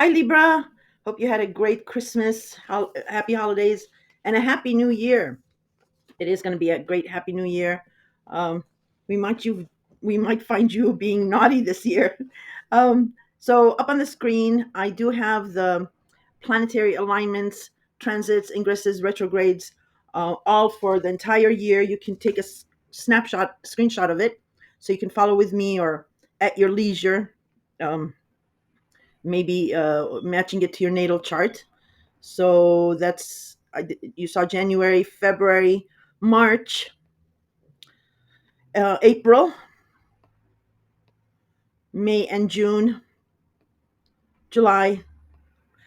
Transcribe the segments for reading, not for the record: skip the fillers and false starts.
Hi, Libra. Hope you had a great Christmas, happy holidays, and a happy new year. It is going to be a great happy new year. Um, we might you we might find you being naughty this year. So up on the screen, I do have the planetary alignments, transits, ingresses, retrogrades, all for the entire year. You can take a screenshot of it, so you can follow with me or at your leisure. Um, Maybe matching it to your natal chart. So you saw January, February, March, April, May, and June, July,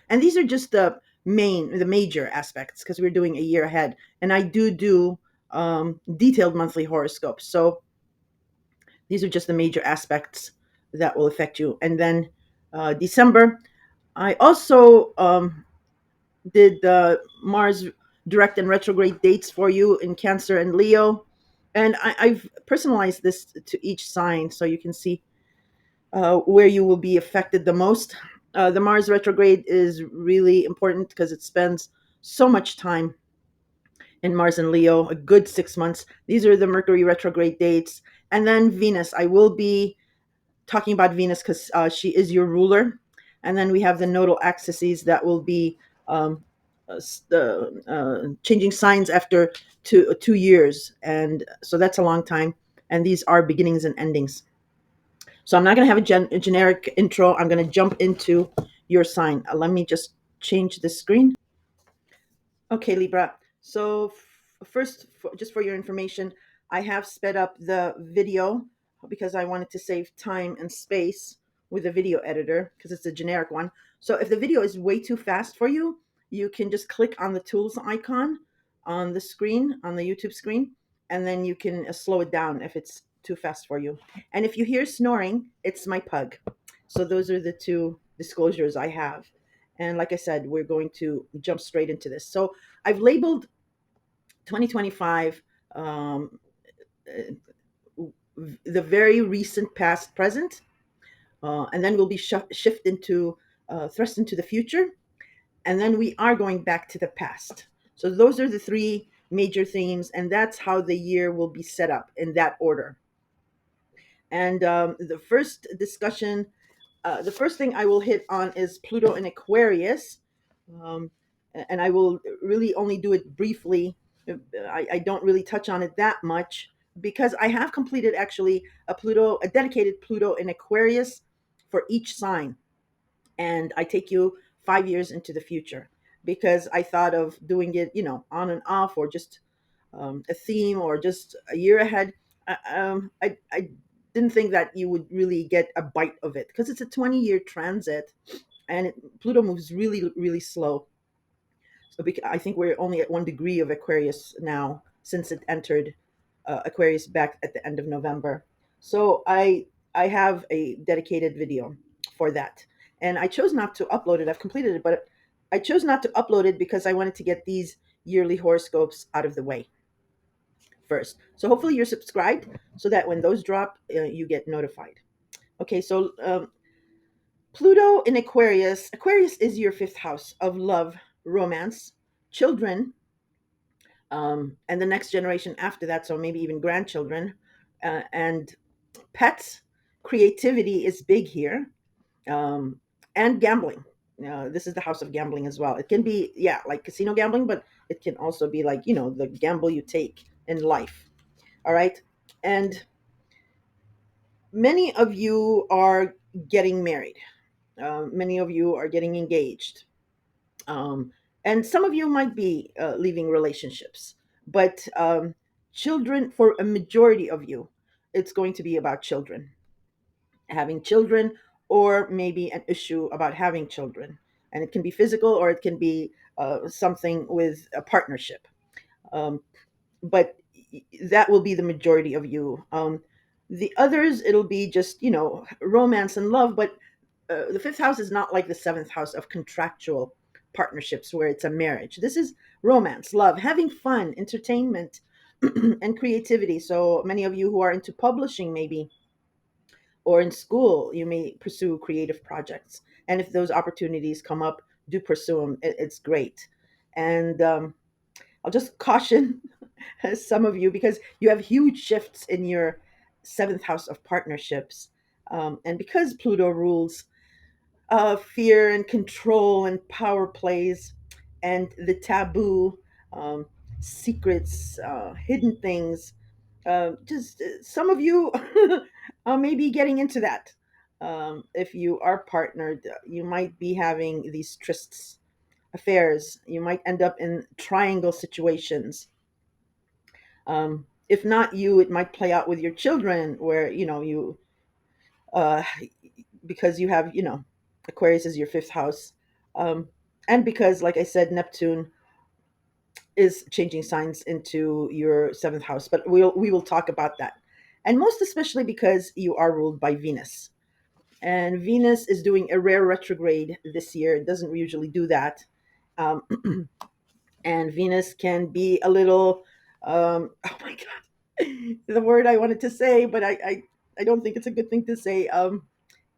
and these are just the major aspects because we're doing a year ahead. And I do detailed monthly horoscopes. So these are just the major aspects that will affect you. And then December, I also did the Mars direct and retrograde dates for you in Cancer and Leo. And I've personalized this to each sign so you can see where you will be affected the most. The Mars retrograde is really important because it spends so much time in Mars and Leo, a good 6 months. These are the Mercury retrograde dates. And then Venus. I will be talking about Venus because she is your ruler. And then we have the nodal axes that will be um, changing signs after 2 years. And so that's a long time. And these are beginnings and endings. So I'm not going to have a generic intro. I'm going to jump into your sign. Let me just change the screen. Okay, Libra. So first, just for your information, I have sped up the video because I wanted to save time and space with the video editor because it's a generic one. So if the video is way too fast for you, you can just click on the tools icon on the screen, on the YouTube screen, and then you can slow it down if it's too fast for you. And if you hear snoring, it's my pug. So those are the two disclosures I have. And like I said, we're going to jump straight into this. So I've labeled 2025 the very recent past present, and then we'll be shift into thrust into the future, and then we are going back to the past. So those are the three major themes, and that's how the year will be set up in that order. And the first discussion, the first thing I will hit on is Pluto in Aquarius. Um, and I will really only do it briefly. I don't really touch on it that much because I have completed actually a dedicated Pluto in Aquarius for each sign. And I take you 5 years into the future because I thought of doing it, on and off or just a theme or just a year ahead. I didn't think that you would really get a bite of it because it's a 20-year transit and Pluto moves really, really slow. So I think we're only at 1 degree of Aquarius now since it entered Aquarius back at the end of November. So I have a dedicated video for that, and I chose not to upload it. I've completed it, but I chose not to upload it because I wanted to get these yearly horoscopes out of the way first. So hopefully you're subscribed so that when those drop, you get notified. Okay, so Pluto in Aquarius. Aquarius is your fifth house of love, romance, children, and the next generation after that, so maybe even grandchildren, and pets. Creativity is big here, um, and gambling. This is the house of gambling as well. It can be, yeah, like casino gambling, but it can also be like, the gamble you take in life. All right. And many of you are getting married, many of you are getting engaged. And some of you might be leaving relationships, but children, for a majority of you, it's going to be about children, having children, or maybe an issue about having children. And it can be physical or it can be something with a partnership. Um, but that will be the majority of you. The others, it'll be just, romance and love, but the fifth house is not like the seventh house of contractual partnerships where it's a marriage. This is romance, love, having fun, entertainment, and creativity. So many of you who are into publishing, maybe or in school, you may pursue creative projects. And if those opportunities come up, do pursue them. It's great. And I'll just caution some of you because you have huge shifts in your seventh house of partnerships. And because Pluto rules fear and control and power plays and the taboo, um, secrets, hidden things, just some of you may be getting into that. If you are partnered, you might be having these trysts, affairs. You might end up in triangle situations. If not you, it might play out with your children, where you uh, because you have Aquarius is your fifth house, um, and because, like I said, Neptune is changing signs into your seventh house. But we will talk about that, and most especially because you are ruled by Venus, and Venus is doing a rare retrograde this year. It doesn't usually do that. Um, and Venus can be a little, oh my god, the word I wanted to say, but I don't think it's a good thing to say.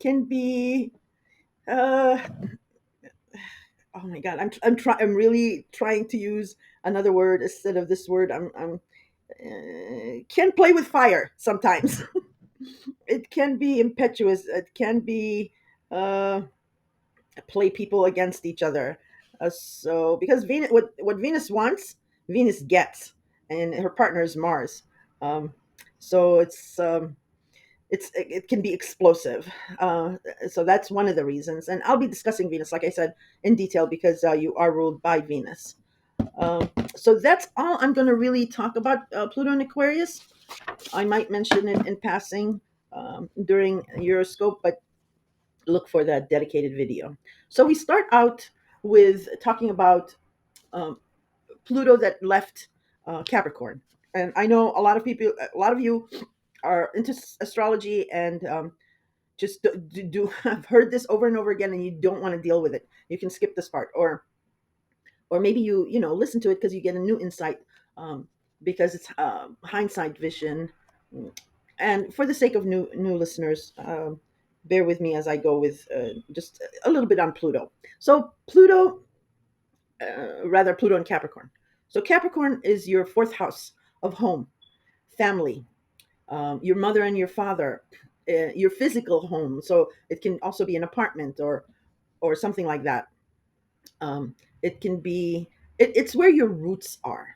Can be, uh, oh my god, I'm really trying to use another word instead of this word. I'm can play with fire sometimes. It can be impetuous. It can be uh, play people against each other. So because Venus, what Venus wants, Venus gets, and her partner is Mars. Um, so it can be explosive. So that's one of the reasons, and I'll be discussing Venus, like I said, in detail because you are ruled by Venus. So that's all I'm going to really talk about Pluto and Aquarius. I might mention it in passing during Euroscope, but look for that dedicated video. So we start out with talking about um, Pluto that left Capricorn, and I know a lot of you are into astrology and just have heard this over and over again, and you don't want to deal with it. You can skip this part, or maybe you listen to it because you get a new insight, um, because it's hindsight vision. And for the sake of new listeners, bear with me as I go with just a little bit on Pluto. So Pluto and Capricorn. So Capricorn is your fourth house of home, family, your mother and your father, your physical home. So it can also be an apartment or something like that. It can be it's where your roots are.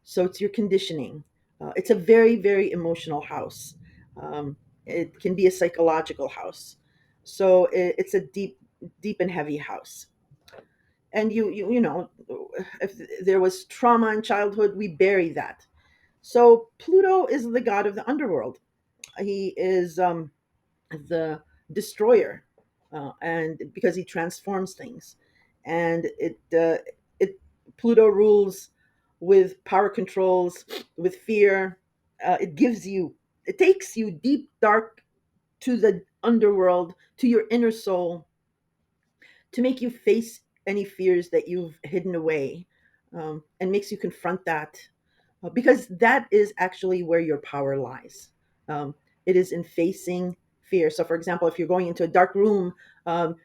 So it's your conditioning. It's a very very emotional house. Um, it can be a psychological house. So it's a deep and heavy house. And if there was trauma in childhood, we bury that. So Pluto is the god of the underworld. He is the destroyer, and because he transforms things, and it Pluto rules with power controls, with fear. It takes you deep dark to the underworld, to your inner soul, to make you face any fears that you've hidden away, and makes you confront that, because that is actually where your power lies. Um, it is in facing fear. So, for example, if you're going into a dark room, and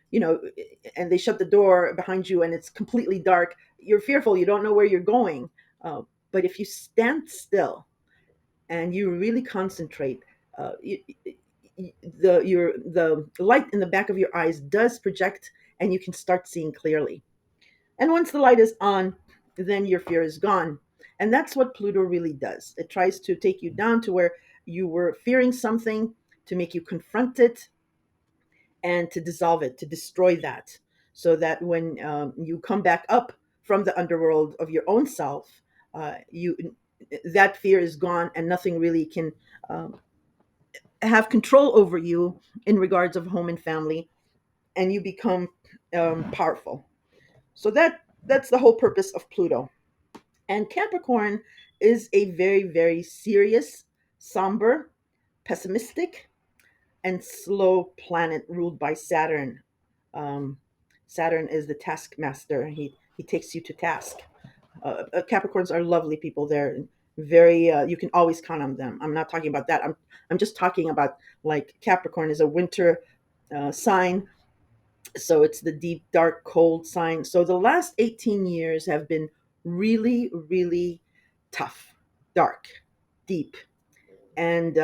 they shut the door behind you and it's completely dark, you're fearful. You don't know where you're going. Uh, but if you stand still and you really concentrate, uh, you, the light in the back of your eyes does project, and you can start seeing clearly. And once the light is on, then your fear is gone. And that's what Pluto really does. It tries to take you down to where you were fearing something, to make you confront it, and to dissolve it, to destroy that, so that when you come back up from the underworld of your own self, you that fear is gone, and nothing really can um, have control over you in regards of home and family, and you become powerful. So that's the whole purpose of Pluto. And Capricorn is a very, very serious, somber, pessimistic, and slow planet ruled by Saturn. Um, Saturn is the taskmaster. He takes you to task. Capricorns are lovely people. They're very you can always count on them. I'm not talking about that. I'm just talking about, like, Capricorn is a winter sign, so it's the deep, dark, cold sign. So the last 18 years have been really, really tough, dark, deep, and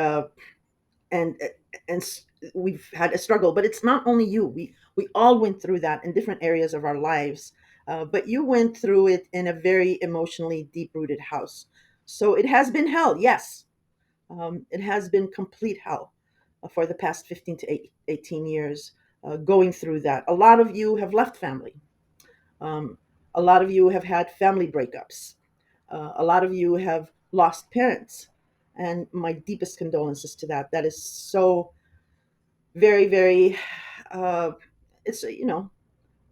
and and we've had a struggle. But it's not only you. We all went through that in different areas of our lives. But you went through it in a very emotionally deep rooted house. So it has been hell. Yes, it has been complete hell for the past 15 to 18 years, going through that. A lot of you have left family. Um, a lot of you have had family breakups. A lot of you have lost parents. And my deepest condolences to that. That is so very, very, uh, it's,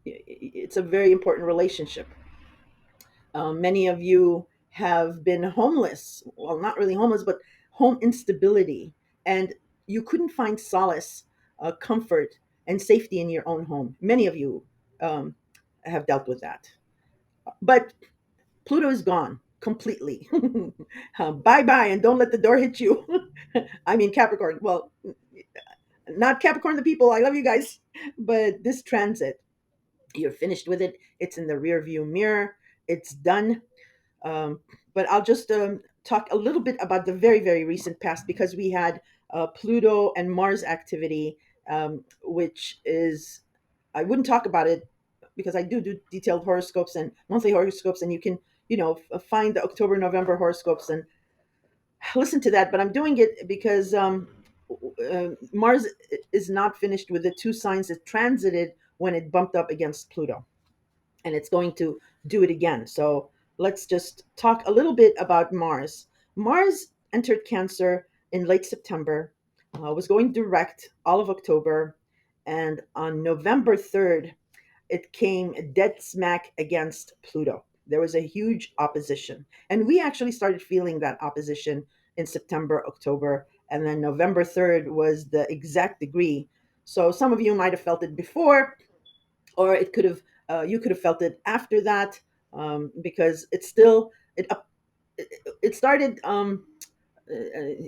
it's a very important relationship. Many of you have been homeless. Well, not really homeless, but home instability. And you couldn't find solace, comfort, and safety in your own home. Many of you um, have dealt with that. But Pluto is gone completely. Bye bye, and don't let the door hit you. I mean, Capricorn. Well, not Capricorn, the people. I love you guys. But this transit, you're finished with it. It's in the rear view mirror. It's done. But I'll just talk a little bit about the very, very recent past, because we had Pluto and Mars activity, which is, I wouldn't talk about it because I do detailed horoscopes and monthly horoscopes, and you can, find the October, November horoscopes and listen to that. But I'm doing it because Mars is not finished with the two signs it transited when it bumped up against Pluto, and it's going to do it again. So let's just talk a little bit about Mars. Mars entered Cancer in late September, was going direct all of October, and on November 3rd, it came dead smack against Pluto. There was a huge opposition. And we actually started feeling that opposition in September, October, and then November 3rd was the exact degree. So some of you might have felt it before, or it could have you could have felt it after that, because it's still it, it started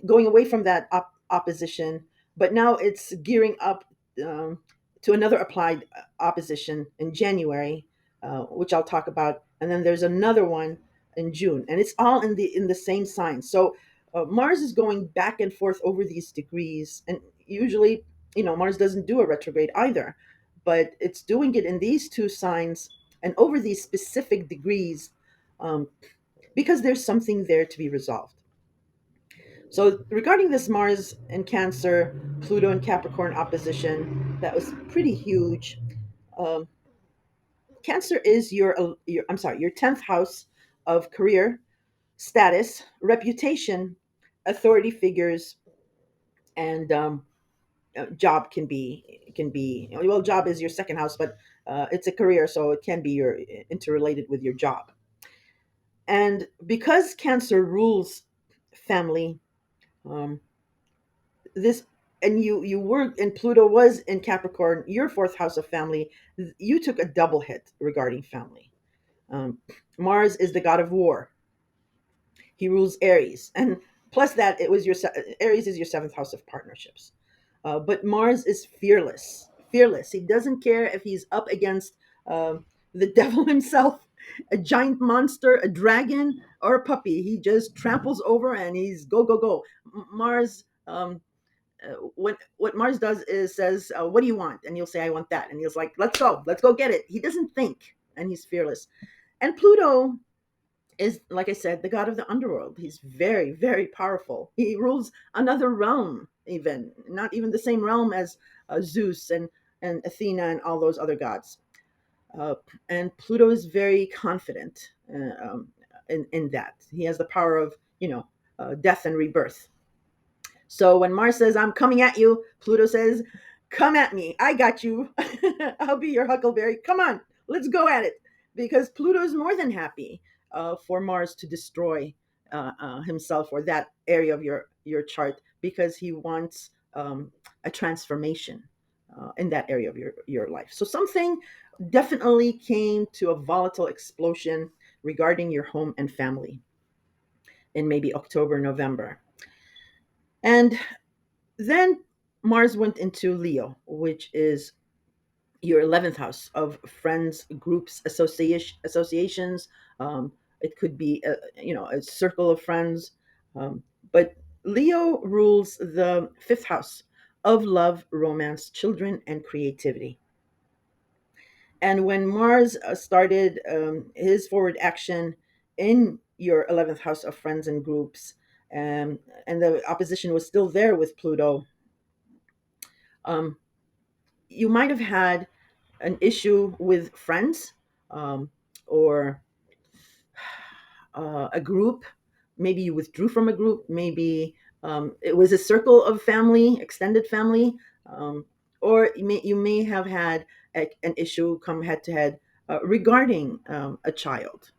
going away from that opposition, but now it's gearing up um, to another applied opposition in January, which I'll talk about, and then there's another one in June, and it's all in the same sign. So Mars is going back and forth over these degrees, and usually, Mars doesn't do a retrograde either, but it's doing it in these two signs and over these specific degrees, um, because there's something there to be resolved. So, regarding this Mars and Cancer, Pluto and Capricorn opposition, that was pretty huge. Um, Cancer is your I'm sorry, your 10th house of career, status, reputation, authority figures, and job can be well. Job is your second house, but it's a career, so it can be your interrelated with your job. And because Cancer rules family, um, this and you were and Pluto was in Capricorn, your fourth house of family. You took a double hit regarding family. um, Mars is the god of war. He rules Aries, and plus that, it was Aries is your seventh house of partnerships. But Mars is fearless. Fearless. He doesn't care if he's up against the devil himself, a giant monster, a dragon, or a puppy. He just tramples over and he's go go go. Mars. What Mars does is says, "What do you want?" And you'll say, "I want that," and he's like, let's go get it." He doesn't think, and he's fearless. And Pluto is, like I said, the god of the underworld. He's very, very powerful. He rules another realm, even not even the same realm as Zeus and Athena and all those other gods. Uh, and Pluto is very confident in that he has the power of death and rebirth. So when Mars says, "I'm coming at you," Pluto says, "Come at me. I got you. I'll be your huckleberry. Come on, let's go at it." Because Pluto is more than happy for Mars to destroy himself or that area of your chart, because he wants a transformation in that area of your life. So something definitely came to a volatile explosion regarding your home and family. in maybe October, November. And then Mars went into Leo, which is your 11th house of friends, groups, associations. Um, it could be a circle of friends. But Leo rules the fifth house of love, romance, children, and creativity. And when Mars started his forward action in your 11th house of friends and groups, and the opposition was still there with Pluto, um, you might have had an issue with friends, um, or a group. Maybe you withdrew from a group. Maybe it was a circle of family, extended family, um, or you may have had an issue come head to head regarding a child.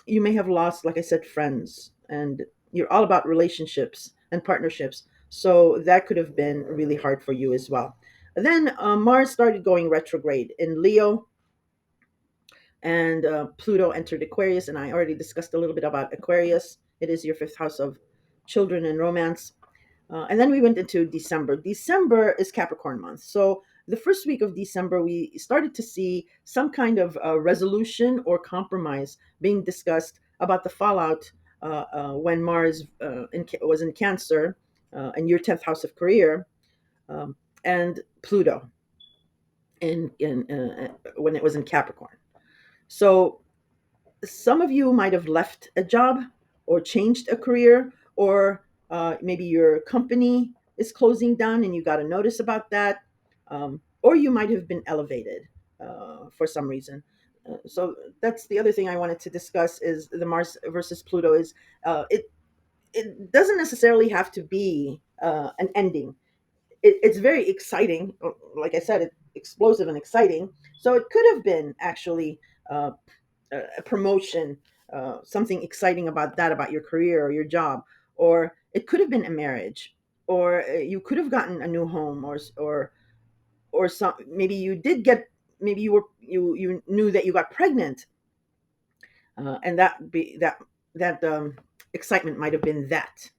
You may have lost, like I said, friends, and you're all about relationships and partnerships. So that could have been really hard for you as well. Then Mars started going retrograde in Leo, and Pluto entered Aquarius, and I already discussed a little bit about Aquarius. It is your fifth house of children and romance. And then we went into December. December is Capricorn month. So the first week of December, we started to see some kind of resolution or compromise being discussed about the fallout when Mars was in Cancer, in your 10th house of career, um, and Pluto when it was in Capricorn. So some of you might have left a job or changed a career, or maybe your company is closing down and you got a notice about that, or you might have been elevated for some reason. So that's the other thing I wanted to discuss is the Mars versus Pluto is it doesn't necessarily have to be an ending. It's very exciting. Like I said, it's explosive and exciting. So it could have been actually uh, a promotion, something exciting about that, about your career or your job, or it could have been a marriage, or you could have gotten a new home, or some maybe you did get, maybe you knew that you got pregnant, and that excitement might have been that.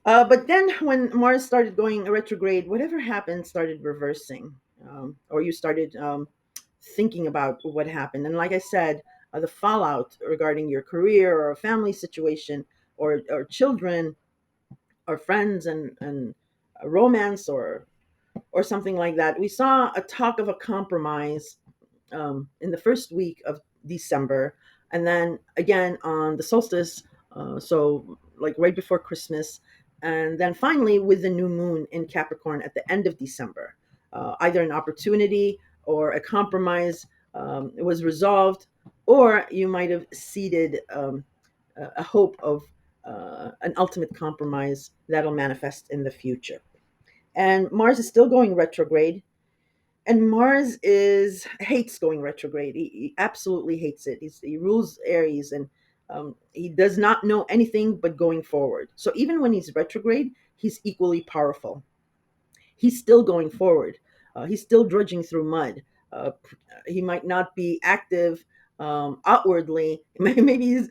But then when Mars started going retrograde, whatever happened started reversing, or you started thinking about what happened. And like I said, the fallout regarding your career or a family situation, or children or friends, and a romance, or something like that. We saw a talk of a compromise in the first week of December, and then again on the solstice, so like right before Christmas, and then finally with the new moon in Capricorn at the end of December. Either an opportunity or a compromise it was resolved, or you might have seeded a hope of an ultimate compromise that'll manifest in the future. And Mars is still going retrograde, and Mars is hates going retrograde. He absolutely hates it. He rules Aries, and he does not know anything but going forward. So even when he's retrograde, he's equally powerful. He's still going forward. He's still drudging through mud. Uh, he might not be active outwardly. Maybe he's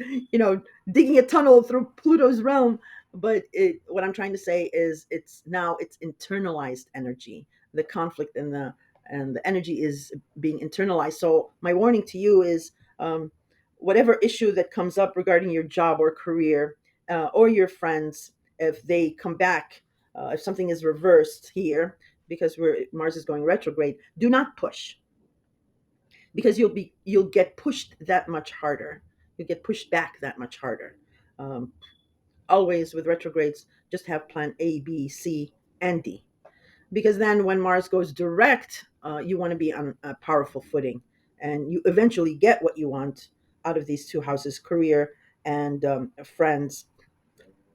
digging a tunnel through Pluto's realm. But what I'm trying to say is it's internalized energy. The conflict and the energy is being internalized. So my warning to you is whatever issue that comes up regarding your job or career, or your friends, if they come back, if something is reversed here because Mars is going retrograde, do not push, because you'll get pushed that much harder. You get pushed back that much harder. Um, Always with retrogrades, just have plan A, B, C, and D, because then when Mars goes direct, you want to be on a powerful footing, and you eventually get what you want out of these two houses: career and friends,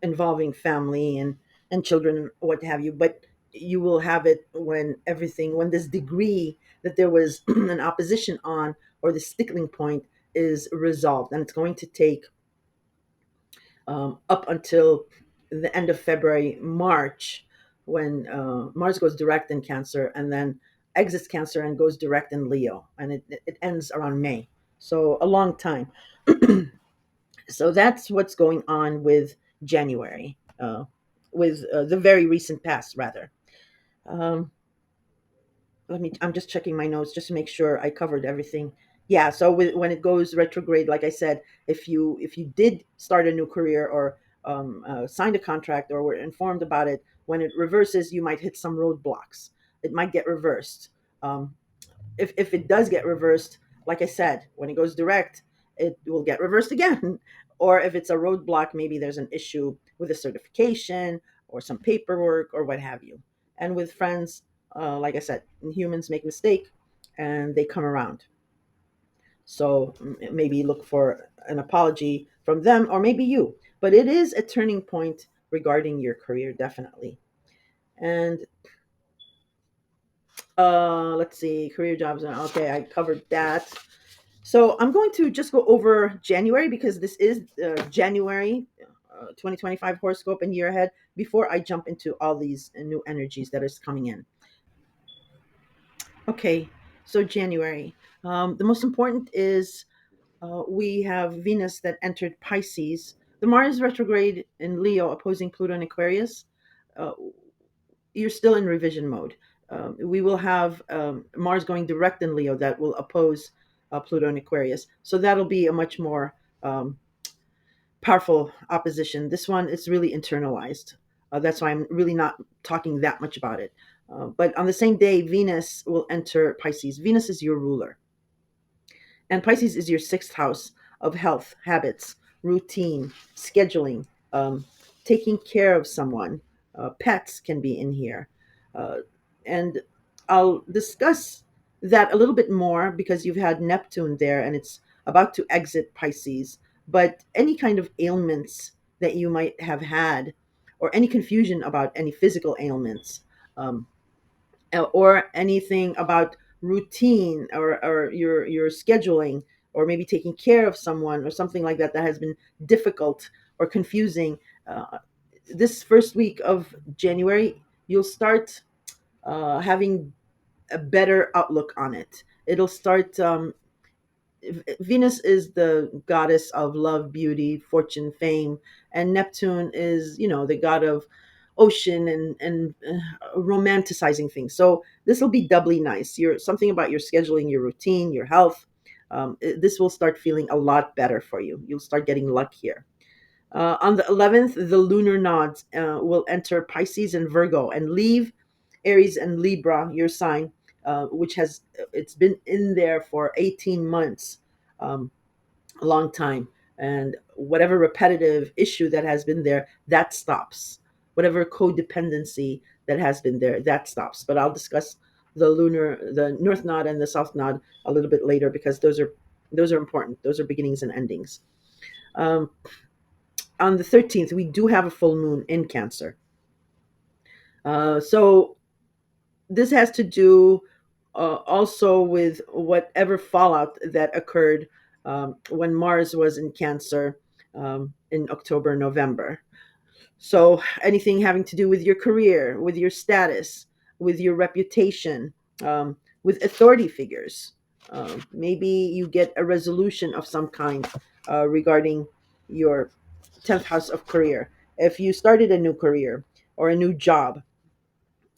involving family and children, what have you. But you will have it when this degree that there was an opposition on, or the stickling point, is resolved, and it's going to take up until the end of February, March, when Mars goes direct in Cancer, and then exits Cancer and goes direct in Leo, and it ends around May. So a long time. So that's what's going on with January, with the very recent past, rather. Um, I'm just checking my notes just to make sure I covered everything. Yeah, so when it goes retrograde, like I said, if you did start a new career, or signed a contract, or were informed about it, when it reverses, you might hit some roadblocks. It might get reversed. Um, if it does get reversed, like I said, when it goes direct, it will get reversed again. Or if it's a roadblock, maybe there's an issue with a certification or some paperwork or what have you. And with friends, like I said, humans make mistake and they come around. So maybe look for an apology from them, or maybe you. But it is a turning point regarding your career, definitely. And let's see, career jobs. Okay, I covered that. So I'm going to just go over January, because this is January 2025 horoscope and year ahead, before I jump into all these new energies that is coming in. Okay, so January. The most important is we have Venus that entered Pisces. The Mars retrograde in Leo opposing Pluto and Aquarius. Uh, you're still in revision mode. We will have Mars going direct in Leo that will oppose Pluto and Aquarius. So that'll be a much more um, powerful opposition. This one is really internalized. That's why I'm really not talking that much about it. But on the same day, Venus will enter Pisces. Venus is your ruler. And Pisces is your sixth house of health, habits, routine, scheduling, taking care of someone. Pets can be in here. Uh, and I'll discuss that a little bit more because you've had Neptune there and it's about to exit Pisces. But any kind of ailments that you might have had, or any confusion about any physical ailments, um, or anything about routine, or your scheduling, or maybe taking care of someone or something like that that has been difficult or confusing, this first week of January you'll start having a better outlook on it. It'll start Venus is the goddess of love, beauty, fortune, fame, and Neptune is, the god of ocean and romanticizing things. So this will be doubly nice. You're something about your scheduling, your routine, your health. This will start feeling a lot better for you. You'll start getting luck here. On the 11th, the lunar nodes will enter Pisces and Virgo and leave Aries and Libra, your sign, which has it's been in there for 18 months, a long time. And whatever repetitive issue that has been there, that stops. Whatever codependency that has been there, that stops. But I'll discuss the north node and the south node a little bit later because those are important. Those are beginnings and endings. Um, on the 13th, we do have a full moon in Cancer. So this has to do also with whatever fallout that occurred when Mars was in Cancer in October, November. So anything having to do with your career, with your status, with your reputation, with authority figures. Maybe you get a resolution of some kind regarding your 10th house of career. If you started a new career or a new job,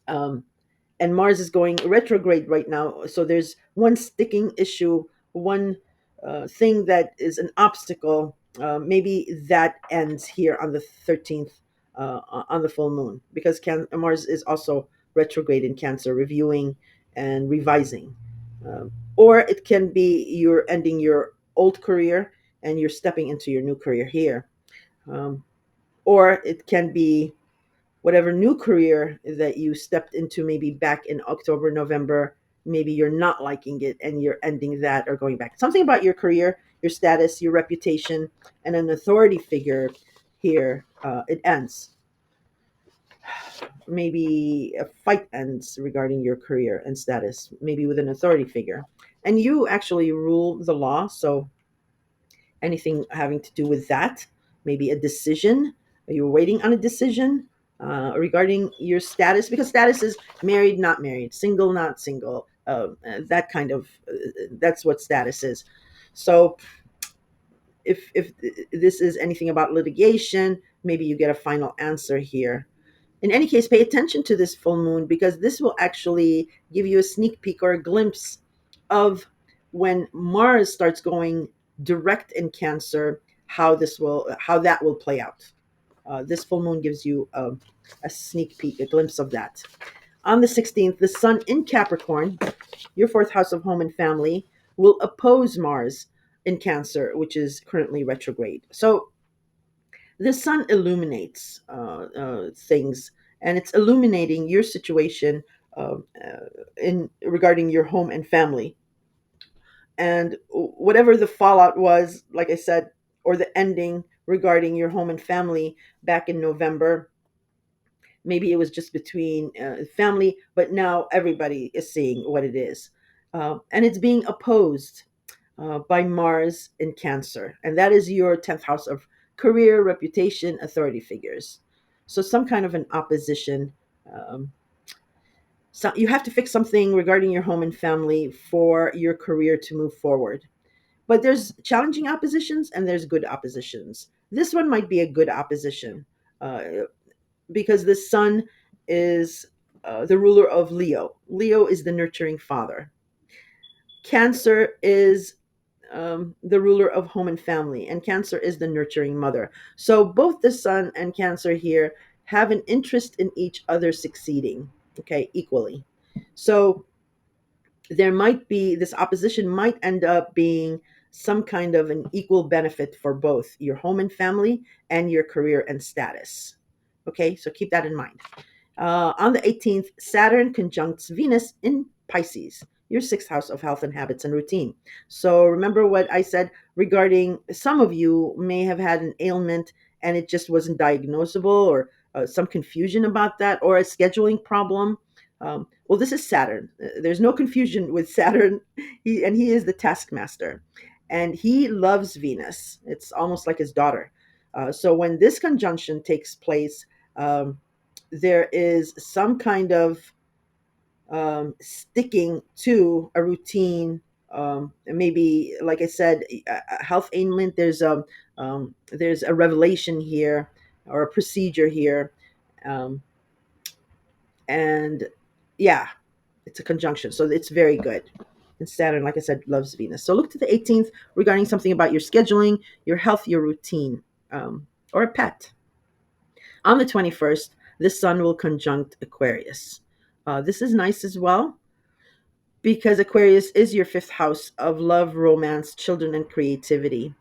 um, and Mars is going retrograde right now. So there's one sticking issue, one thing that is an obstacle. Maybe that ends here on the 13th, on the full moon, because Mars is also retrograde in Cancer, reviewing and revising. Or it can be you're ending your old career and you're stepping into your new career here. Um, or it can be whatever new career that you stepped into maybe back in October, November, maybe you're not liking it and you're ending that or going back. Something about your career, your status, your reputation, and an authority figure here, it ends. Maybe a fight ends regarding your career and status, maybe with an authority figure. And you actually rule the law, so anything having to do with that, maybe a decision. You're waiting on a decision regarding your status, because status is married, not married, single, not single. That kind of that's what status is. So if this is anything about litigation, maybe you get a final answer here. In any case, pay attention to this full moon, because this will actually give you a sneak peek or a glimpse of when Mars starts going direct in Cancer, how that will play out. This full moon gives you a sneak peek, a glimpse of that. On the 16th, the Sun in Capricorn, your fourth house of home and family, will oppose Mars in Cancer, which is currently retrograde. So the sun illuminates things, and it's illuminating your situation in regarding your home and family, and whatever the fallout was, like I said, or the ending regarding your home and family back in November. Maybe it was just between family, but now everybody is seeing what it is, and it's being opposed by Mars in Cancer, and that is your 10th house of career, reputation, authority figures. So some kind of an opposition. Um, so you have to fix something regarding your home and family for your career to move forward. But there's challenging oppositions and there's good oppositions. This one might be a good opposition, uh, because the sun is the ruler of Leo. Leo is the nurturing father. Cancer is the ruler of home and family, and Cancer is the nurturing mother. So both the Sun and Cancer here have an interest in each other succeeding, okay, equally. So there might be this opposition, might end up being some kind of an equal benefit for both your home and family and your career and status. Okay, so keep that in mind. On the 18th, Saturn conjuncts Venus in Pisces, your sixth house of health and habits and routine. So remember what I said regarding some of you may have had an ailment and it just wasn't diagnosable, or some confusion about that, or a scheduling problem. Well, this is Saturn. There's no confusion with Saturn. He is the taskmaster, and he loves Venus. It's almost like his daughter. So when this conjunction takes place, there is some kind of sticking to a routine. Maybe, like I said, a health ailment. There's a revelation here or a procedure here, um, and yeah, it's a conjunction, so it's very good. And Saturn, like I said, loves Venus. So look to the 18th regarding something about your scheduling, your health, your routine, or a pet. On the 21st, the Sun will conjunct Aquarius. This is nice as well, because Aquarius is your fifth house of love, romance, children, and creativity.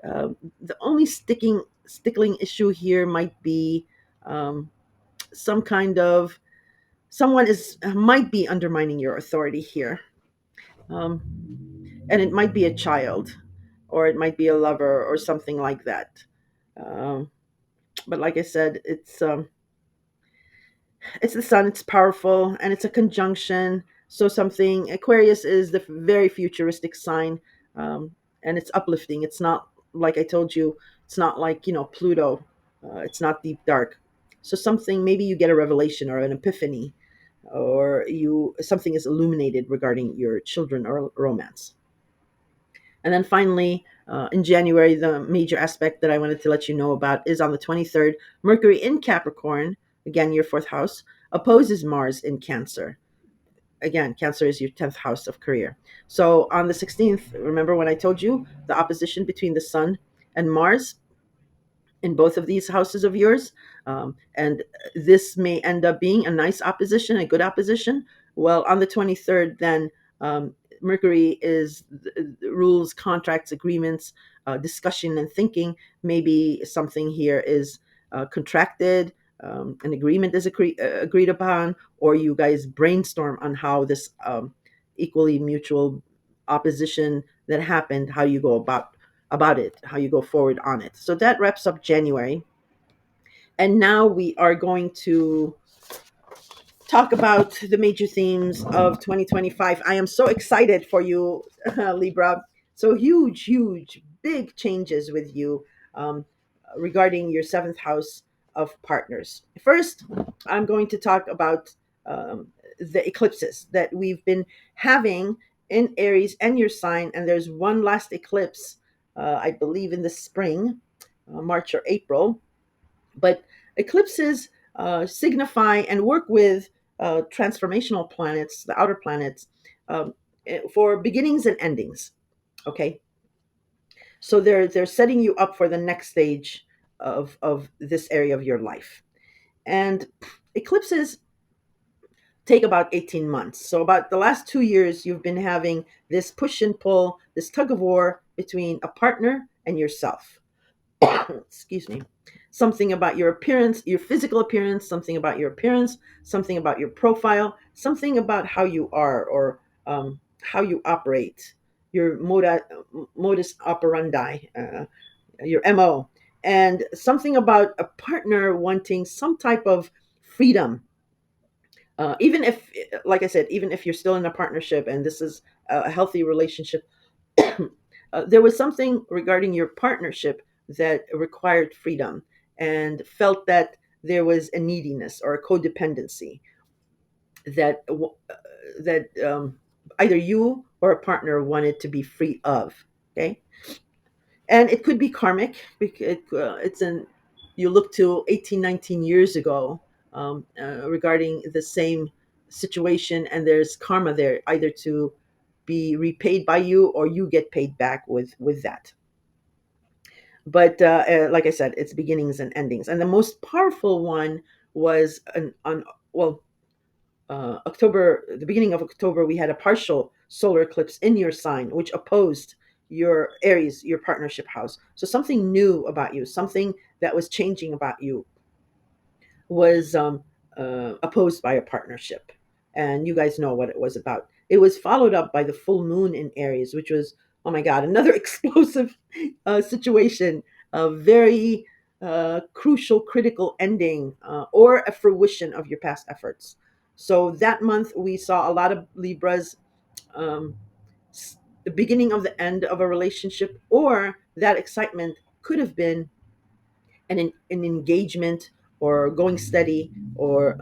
The only stickling issue here might be um, some kind of someone is might be undermining your authority here, um, and it might be a child, or it might be a lover, or something like that. Um, but like I said, it's the sun, it's powerful, and it's a conjunction. So something, Aquarius is the very futuristic sign, um, and it's uplifting. It's not, like I told you, it's not like, Pluto. It's not deep dark. So something, maybe you get a revelation or an epiphany, or you something is illuminated regarding your children or romance. And then finally, in January, the major aspect that I wanted to let you know about is on the 23rd. Mercury in Capricorn, again, your fourth house, opposes Mars in Cancer. Again, Cancer is your 10th house of career. So on the 16th, remember when I told you the opposition between the Sun and Mars in both of these houses of yours? And this may end up being a nice opposition, a good opposition. Well, on the 23rd, then Mercury is rules, contracts, agreements, discussion, and thinking. Maybe something here is contracted, an agreement is agreed upon, or you guys brainstorm on how this equally mutual opposition that happened, how you go about it, how you go forward on it. So that wraps up January. And now we are going to talk about the major themes of 2025. I am so excited for you, Libra. So huge, big changes with you, um, regarding your seventh house of partners. First, I'm going to talk about the eclipses that we've been having in Aries and your sign. And there's one last eclipse I believe in the spring, March or April. But eclipses signify and work with transformational planets, the outer planets, um, for beginnings and endings. Okay, so they're setting you up for the next stage of this area of your life. And eclipses take about 18 months. So about the last 2 years, you've been having this push and pull, this tug of war between a partner and yourself. Excuse me. Something about your appearance, your physical appearance, something about your appearance, something about your profile, something about how you are, or how you operate, your modus operandi, your MO, and something about a partner wanting some type of freedom. Even if, like I said, even if you're still in a partnership and this is a healthy relationship, there was something regarding your partnership that required freedom and felt that there was a neediness or a codependency that either you or a partner wanted to be free of. Okay, and it could be karmic because it's an you look to 18, 19 years ago, regarding the same situation, and there's karma there either to be repaid by you or you get paid back with that. But like I said, it's beginnings and endings, and the most powerful one was on well, October, the beginning of October, we had a partial solar eclipse in your sign, which opposed your Aries, your partnership house. So something new about you, something that was changing about you, was opposed by a partnership. And you guys know what it was about. It was followed up by the full moon in Aries, which was, oh my God, another explosive situation, a very crucial, critical ending, or a fruition of your past efforts. So that month, we saw a lot of Libras, um, the beginning of the end of a relationship, or that excitement could have been an engagement, or going steady, or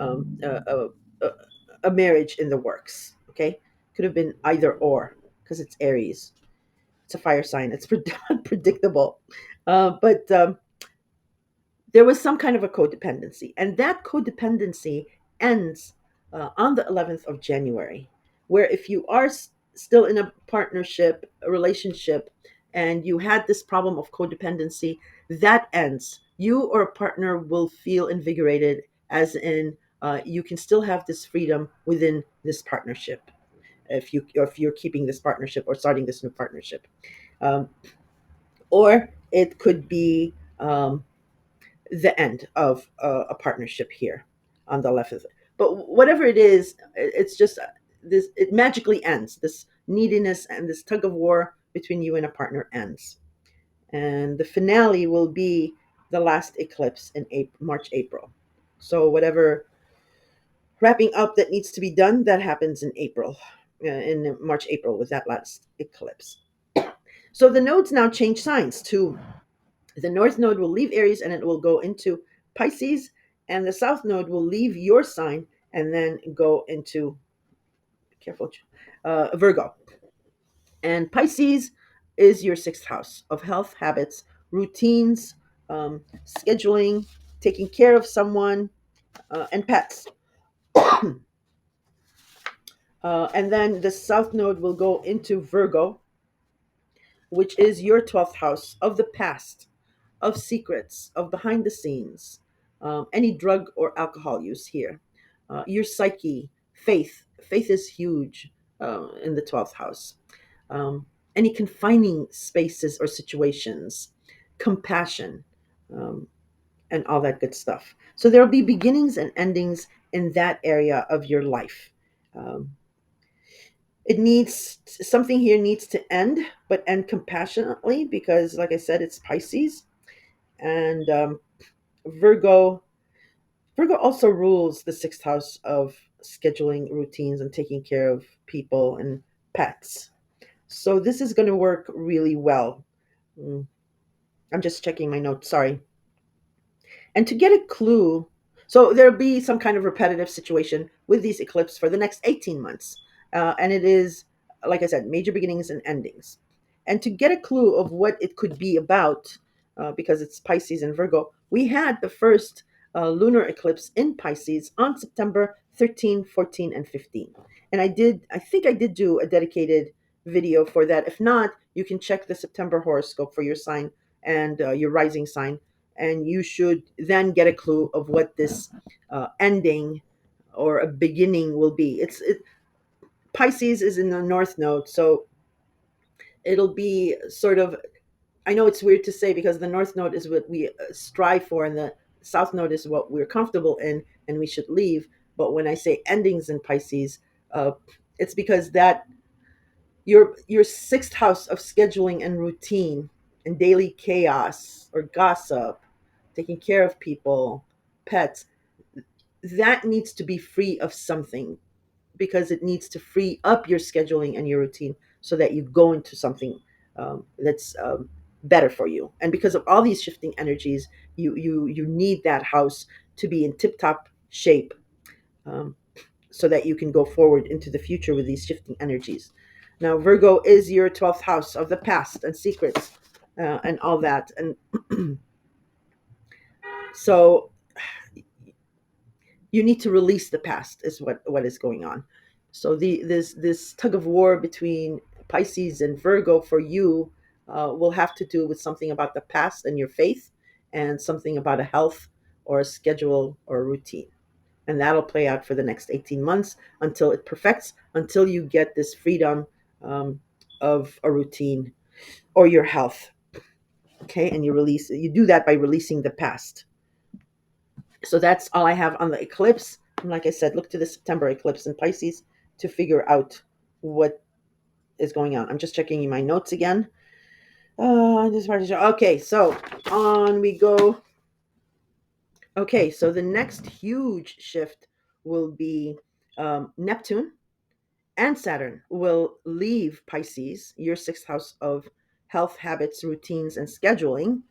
a marriage in the works. Okay, could have been either or, because it's Aries, it's a fire sign, it's unpredictable. But there was some kind of a codependency, and that codependency ends on the 11th of January, where if you are still in a partnership, a relationship, and you had this problem of codependency, that ends. You or a partner will feel invigorated, as in, you can still have this freedom within this partnership, if you're keeping this partnership or starting this new partnership. um, or it could be the end of a partnership here on the left of it. But whatever it is, it's just this. It magically ends. This neediness and this tug of war between you and a partner ends, and the finale will be the last eclipse in March, April. So whatever wrapping up that needs to be done, that happens in April, in March, April, with that last eclipse. So the nodes now change signs to the north node will leave Aries and it will go into Pisces, and the south node will leave your sign and then go into, careful, Virgo. And Pisces is your sixth house of health, habits, routines, scheduling, taking care of someone, and pets. And then the south node will go into Virgo, which is your 12th house of the past, of secrets, of behind the scenes, any drug or alcohol use here, your psyche, faith. Faith is huge in the 12th house. Any confining spaces or situations, compassion, um, and all that good stuff. So there will be beginnings and endings in that area of your life. Um, it needs something here needs to end, but end compassionately, because, like I said, it's Pisces. And Virgo Virgo also rules the sixth house of scheduling routines and taking care of people and pets. So this is going to work really well. Mm, I'm just checking my notes, sorry. And to get a clue, so there'll be some kind of repetitive situation with these eclipses for the next 18 months. And it is, like I said, major beginnings and endings. And to get a clue of what it could be about, because it's Pisces and Virgo, we had the first lunar eclipse in Pisces on September 13, 14, and 15. And I think I did do a dedicated video for that. If not, you can check the September horoscope for your sign and your rising sign. And you should then get a clue of what this ending or a beginning will be. Pisces is in the North Node, so it'll be sort of, I know it's weird to say because the North Node is what we strive for, and the South Node is what we're comfortable in, and we should leave. But when I say endings in Pisces, uh, it's because that your sixth house of scheduling and routine and daily chaos or gossip, taking care of people, pets, that needs to be free of something, because it needs to free up your scheduling and your routine so that you go into something that's better for you. And because of all these shifting energies, you need that house to be in tip top shape, um, so that you can go forward into the future with these shifting energies. Now, Virgo is your 12th house of the past and secrets, and all that. And so you need to release the past is what is going on. So this tug of war between Pisces and Virgo for you will have to do with something about the past and your faith, and something about a health or a schedule or a routine. And that'll play out for the next 18 months until it perfects, until you get this freedom, of a routine or your health. Okay, and you do that by releasing the past. So that's all I have on the eclipse. And like I said, look to the September eclipse in Pisces to figure out what is going on. I'm just checking my notes again. Okay, so on we go. Okay, so the next huge shift will be Neptune and Saturn will leave Pisces, your sixth house of health, habits, routines, and scheduling.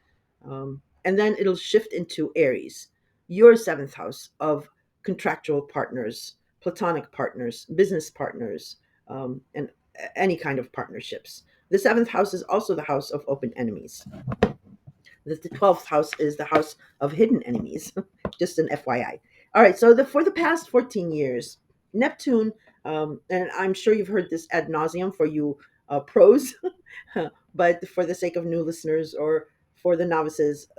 And then it'll shift into Aries, your seventh house of contractual partners, platonic partners, business partners, and any kind of partnerships. The seventh house is also the house of open enemies. The 12th house is the house of hidden enemies. Just an FYI. All right, so for the past 14 years, Neptune, and I'm sure you've heard this ad nauseum for you pros, but for the sake of new listeners or for the novices,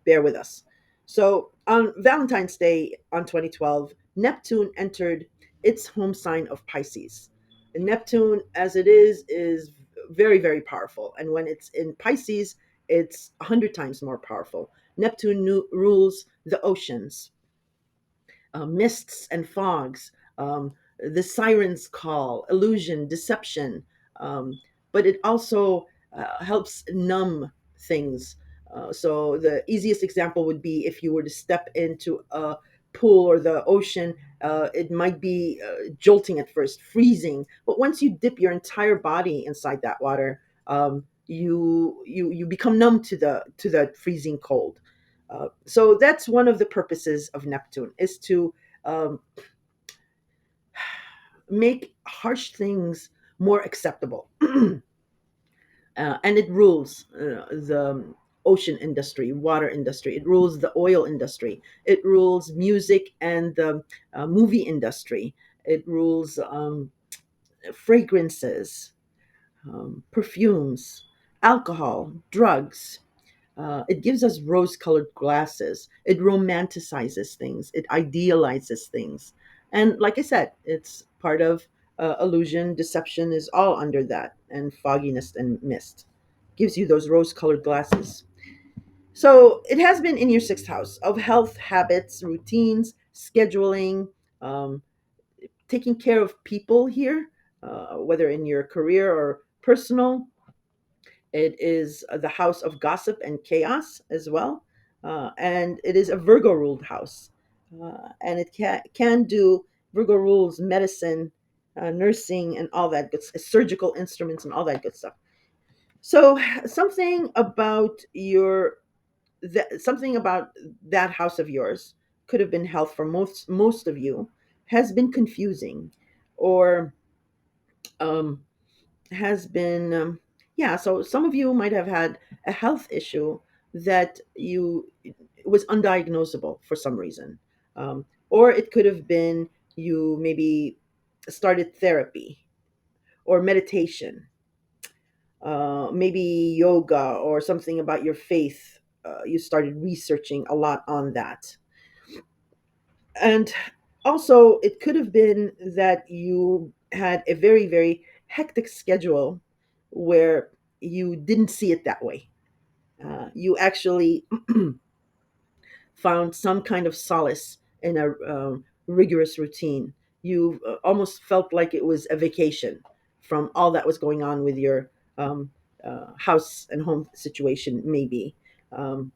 bear with us. So on Valentine's Day on 2012, Neptune entered its home sign of Pisces. And Neptune, as it is very, very powerful. And when it's in Pisces, it's 100 times more powerful. Neptune rules the oceans, mists and fogs, the siren's call, illusion, deception. Um, but it also helps numb things. So the easiest example would be if you were to step into a pool or the ocean, it might be jolting at first, freezing. But once you dip your entire body inside that water, you become numb to the freezing cold. So that's one of the purposes of Neptune, is to um, make harsh things more acceptable. And it rules the ocean industry, water industry. It rules the oil industry. It rules music and the movie industry. It rules fragrances, perfumes, alcohol, drugs. It gives us rose colored glasses. It romanticizes things. It idealizes things. And like I said, it's part of illusion, deception is all under that, and fogginess and mist. Gives you those rose colored glasses. So it has been in your sixth house of health, habits, routines, scheduling, um, taking care of people here, whether in your career or personal. It is the house of gossip and chaos as well. And it is a Virgo ruled house. And it can do, Virgo rules medicine, nursing, and all that good surgical instruments and all that good stuff. So something about something about that house of yours could have been health for most of you, has been confusing, or um, has been, yeah, so some of you might have had a health issue that you was undiagnosable for some reason. Or it could have been you maybe started therapy or meditation, maybe yoga or something about your faith. You started researching a lot on that. And also, it could have been that you had a very, very hectic schedule where you didn't see it that way. You actually found some kind of solace in a rigorous routine. You almost felt like it was a vacation from all that was going on with your um, house and home situation, maybe. Um,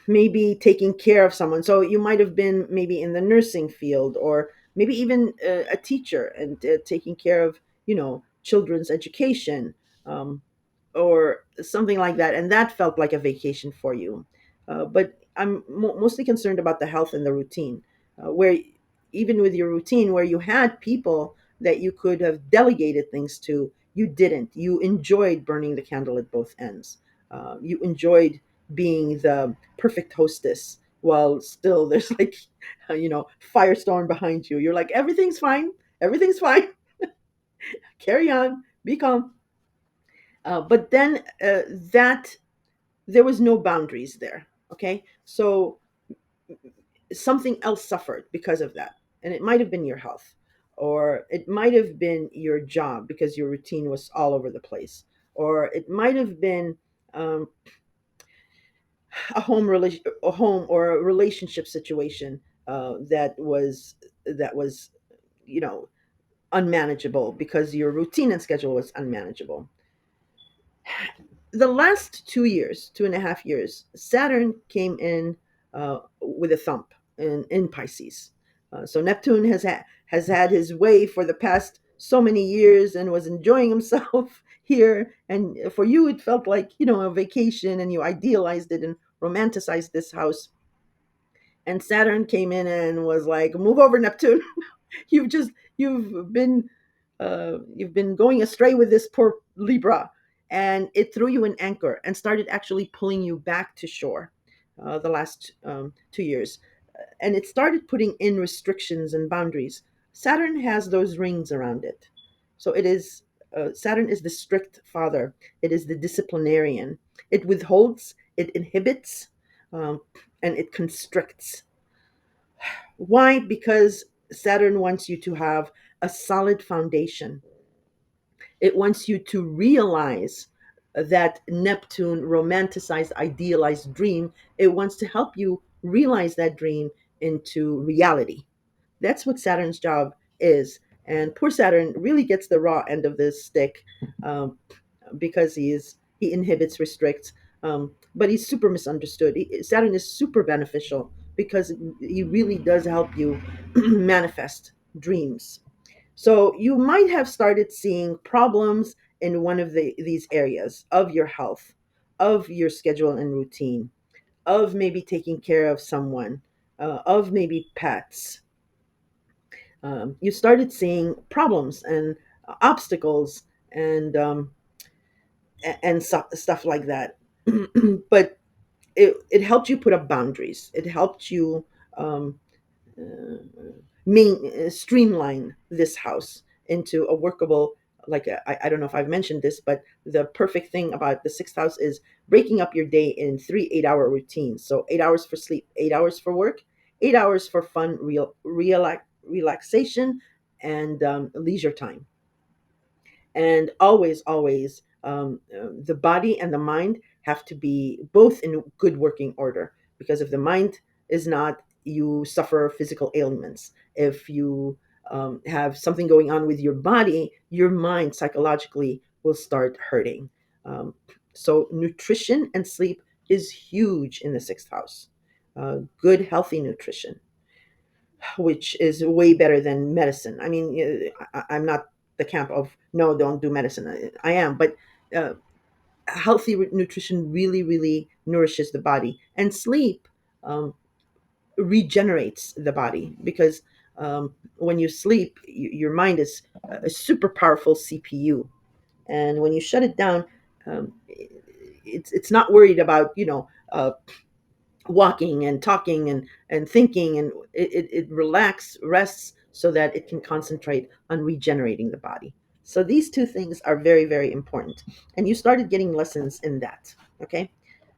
Maybe taking care of someone. So you might have been maybe in the nursing field, or maybe even a teacher, and taking care of, children's education, um, or something like that. And that felt like a vacation for you. But I'm mostly concerned about the health and the routine, where even with your routine, where you had people that you could have delegated things to, you didn't. You enjoyed burning the candle at both ends. You enjoyed being the perfect hostess while still there's like firestorm behind you. You're like, everything's fine, everything's fine, carry on, be calm. But then that there was no boundaries there. Okay, so something else suffered because of that, and it might have been your health, or it might have been your job because your routine was all over the place, or it might have been um, a home or a relationship situation that was you know unmanageable because your routine and schedule was unmanageable. The last 2 years, 2.5 years, Saturn came in with a thump in Pisces. So Neptune has had his way for the past so many years and was enjoying himself here. And for you, it felt like a vacation, and you idealized it and romanticized this house. And Saturn came in and was like, "Move over, Neptune. You've been going astray with this poor Libra," and it threw you an anchor and started actually pulling you back to shore. The last 2 years, and it started putting in restrictions and boundaries. Saturn has those rings around it, so it is. Saturn is the strict father. It is the disciplinarian. It withholds, it inhibits, um, and it constricts. Why? Because Saturn wants you to have a solid foundation. It wants you to realize that Neptune romanticized, idealized dream. It wants to help you realize that dream into reality. That's what Saturn's job is. And poor Saturn really gets the raw end of this stick, um, because he inhibits, restricts, but he's super misunderstood. Saturn is super beneficial because he really does help you manifest dreams. So you might have started seeing problems in one of these areas of your health, of your schedule and routine, of maybe taking care of someone, of maybe pets. You started seeing problems and obstacles and stuff like that. But it helped you put up boundaries. It helped you um, uh, streamline this house into a workable, like I don't know if I've mentioned this, but the perfect thing about the sixth house is breaking up your day in 3 8-hour routines. So 8 hours for sleep, 8 hours for work, 8 hours for fun, relaxation, and leisure time. And always, the body and the mind have to be both in good working order, because if the mind is not, you suffer physical ailments. If you have something going on with your body, your mind psychologically will start hurting. Um, so nutrition and sleep is huge in the sixth house. Good healthy nutrition, which is way better than medicine. I mean, I'm not the camp of no, don't do medicine. I am, but uh, healthy nutrition really, really nourishes the body, and sleep um, regenerates the body, because When you sleep, your mind is a super powerful CPU, and when you shut it down, it's not worried about walking and talking and thinking, and it rests so that it can concentrate on regenerating the body. So these two things are very, very important, and you started getting lessons in that. Okay,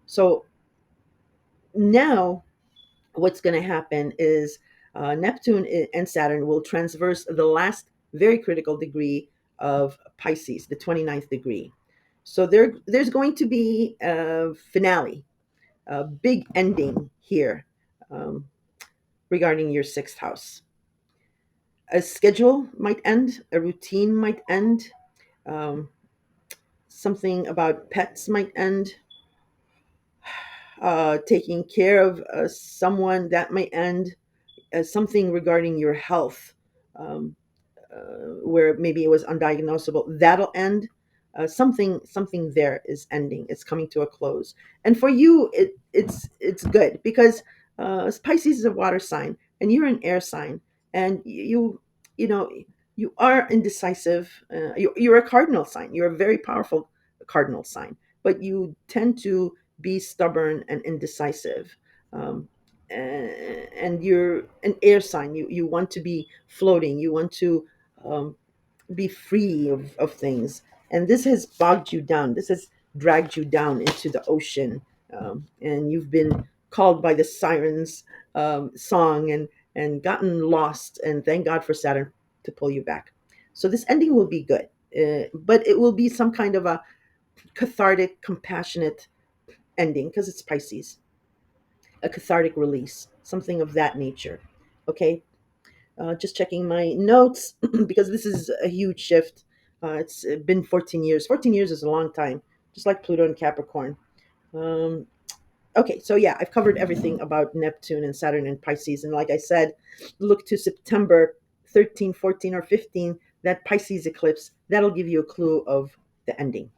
so now what's going to happen is Neptune and Saturn will transverse the last very critical degree of Pisces, the 29th degree. So there's going to be a finale, a big ending here, um, regarding your sixth house. A schedule might end, a routine might end, um, something about pets might end, taking care of someone that might end, something regarding your health, um, where maybe it was undiagnosable, that'll end. Something there is ending. It's coming to a close, and for you, it's good because Pisces is a water sign, and you're an air sign, and you know you are indecisive. You're a cardinal sign. You're a very powerful cardinal sign, but you tend to be stubborn and indecisive. Um, and you're an air sign. You want to be floating. You want to um, be free of things, and this has bogged you down. This has dragged you down into the ocean, and you've been called by the sirens song and gotten lost. And thank God for Saturn to pull you back. So this ending will be good, but it will be some kind of a cathartic, compassionate ending because it's Pisces, a cathartic release, something of that nature. Okay, just checking my notes because this is a huge shift. It's been 14 years. 14 years is a long time, just like Pluto and Capricorn. Um, okay, so yeah, I've covered everything about Neptune and Saturn and Pisces. And like I said, look to September 13, 14, or 15, that Pisces eclipse. That'll give you a clue of the ending.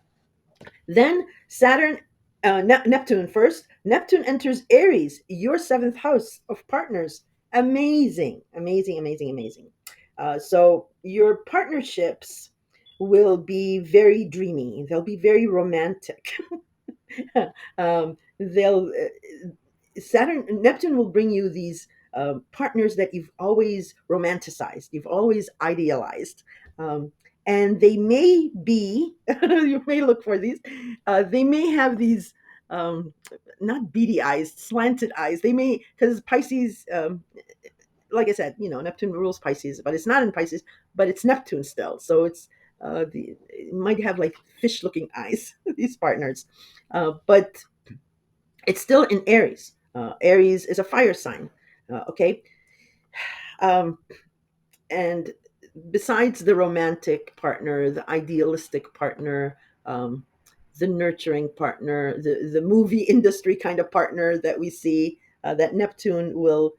Then Saturn, Neptune first. Neptune enters Aries, your seventh house of partners. Amazing, amazing, amazing, amazing. So your partnerships will be very dreamy. They'll be very romantic. They'll Saturn, Neptune will bring you these partners that you've always romanticized, you've always idealized. Um, and they may be, you may look for these, they may have these, um, not beady eyes, slanted eyes. They may, because Pisces, like I said, Neptune rules Pisces, but it's not in Pisces, but it's Neptune still. So it might have like fish looking eyes, these partners. But it's still in Aries. Aries is a fire sign. Okay. Um, and besides the romantic partner, the idealistic partner, um, the nurturing partner, the movie industry kind of partner that we see, that Neptune will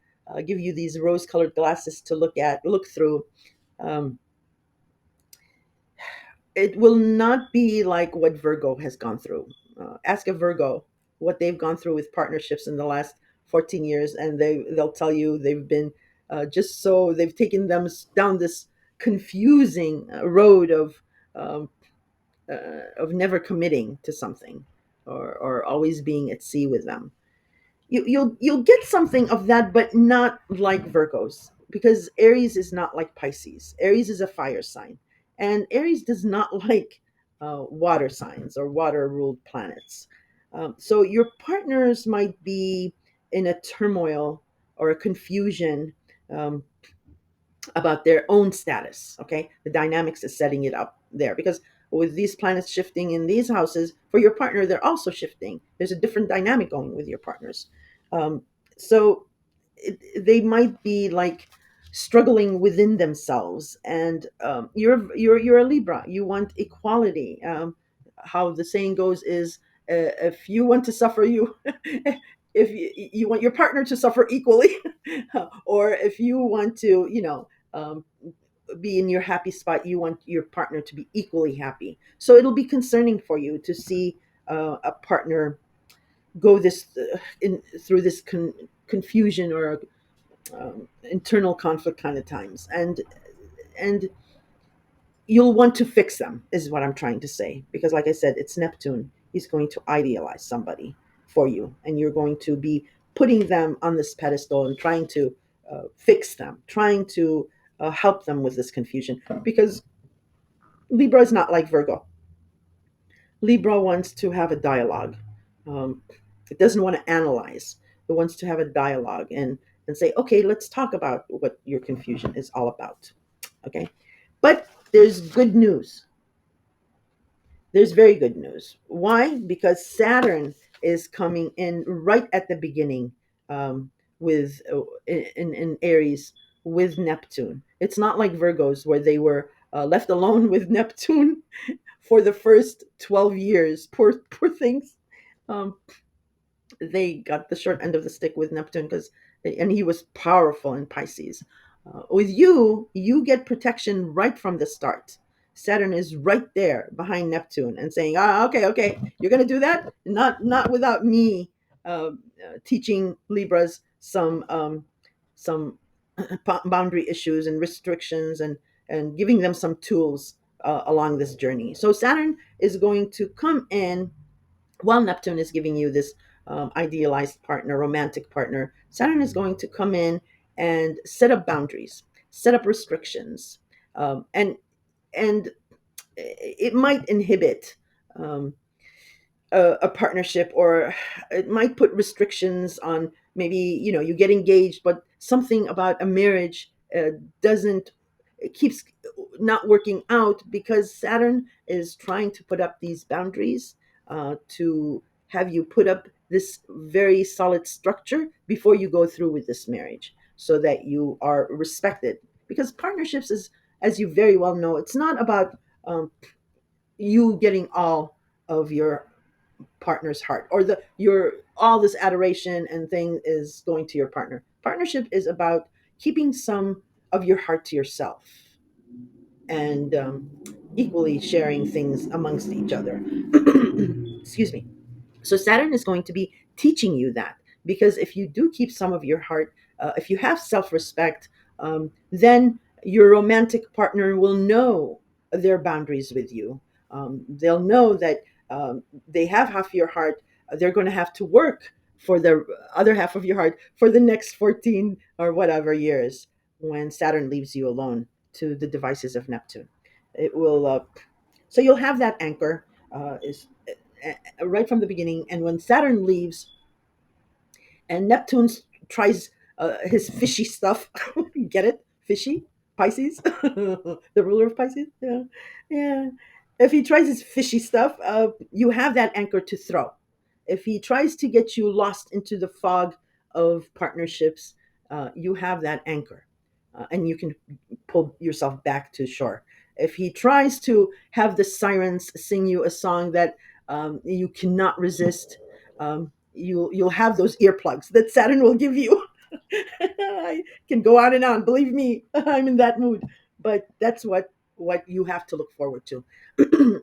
give you these rose colored glasses to look through. Um, it will not be like what Virgo has gone through. Ask a Virgo what they've gone through with partnerships in the last 14 years, and they'll tell you they've been they've taken them down this confusing road um, of never committing to something, or always being at sea with them. You'll get something of that, but not like Virgos, because Aries is not like Pisces. Aries is a fire sign, and Aries does not like water signs or water ruled planets. So your partners might be in a turmoil or a confusion, um, about their own status. Okay, the dynamics is setting it up there, because with these planets shifting in these houses for your partner, they're also shifting. There's a different dynamic going with your partners. um, so they might be like struggling within themselves, and you're a Libra. You want equality. How the saying goes is, if you want to suffer, you if you want your partner to suffer equally, or if you want to, be in your happy spot, you want your partner to be equally happy. So it'll be concerning for you to see a partner go this in through this confusion, or internal conflict kind of times, and you'll want to fix them, is what I'm trying to say, because like I said, it's Neptune. He's going to idealize somebody for you, and you're going to be putting them on this pedestal and trying to fix them, trying to help them with this confusion, because Libra is not like Virgo. Libra wants to have a dialogue. Um, it doesn't want to analyze. It wants to have a dialogue and say, okay, let's talk about what your confusion is all about. Okay, but there's good news. There's very good news. Why? Because Saturn is coming in right at the beginning, with in Aries with Neptune. It's not like Virgos where they were left alone with Neptune for the first 12 years. Poor things. Um, they got the short end of the stick with Neptune, because and he was powerful in Pisces. With you, you get protection right from the start. Saturn is right there behind Neptune and saying, "Ah, okay, okay, you're gonna do that. Not without me teaching Libras some boundary issues and restrictions, and giving them some tools along this journey." So Saturn is going to come in while Neptune is giving you this idealized partner, romantic partner. Saturn is going to come in and set up boundaries, set up restrictions, and it might inhibit um, a partnership, or it might put restrictions on, maybe you get engaged, but something about a marriage doesn't it keeps not working out, because Saturn is trying to put up these boundaries, to have you put up this very solid structure before you go through with this marriage, so that you are respected. Because partnerships is, as you very well know, it's not about you getting all of your partner's heart, or the your all this adoration and thing is going to your partner. Partnership is about keeping some of your heart to yourself, and equally sharing things amongst each other. Excuse me. So Saturn is going to be teaching you that, because if you do keep some of your heart, if you have self-respect, then your romantic partner will know their boundaries with you. They'll know that they have half your heart. They're going to have to work for the other half of your heart for the next 14 or whatever years, when Saturn leaves you alone to the devices of Neptune. It will. So you'll have that anchor. Is right from the beginning. And when Saturn leaves and Neptune tries his fishy stuff, get it? Fishy? Pisces? The ruler of Pisces? Yeah. Yeah. If he tries his fishy stuff, you have that anchor to throw. If he tries to get you lost into the fog of partnerships, you have that anchor, and you can pull yourself back to shore. If he tries to have the sirens sing you a song that you cannot resist, you'll have those earplugs that Saturn will give you. I can go on and on. Believe me, I'm in that mood. But that's what you have to look forward to,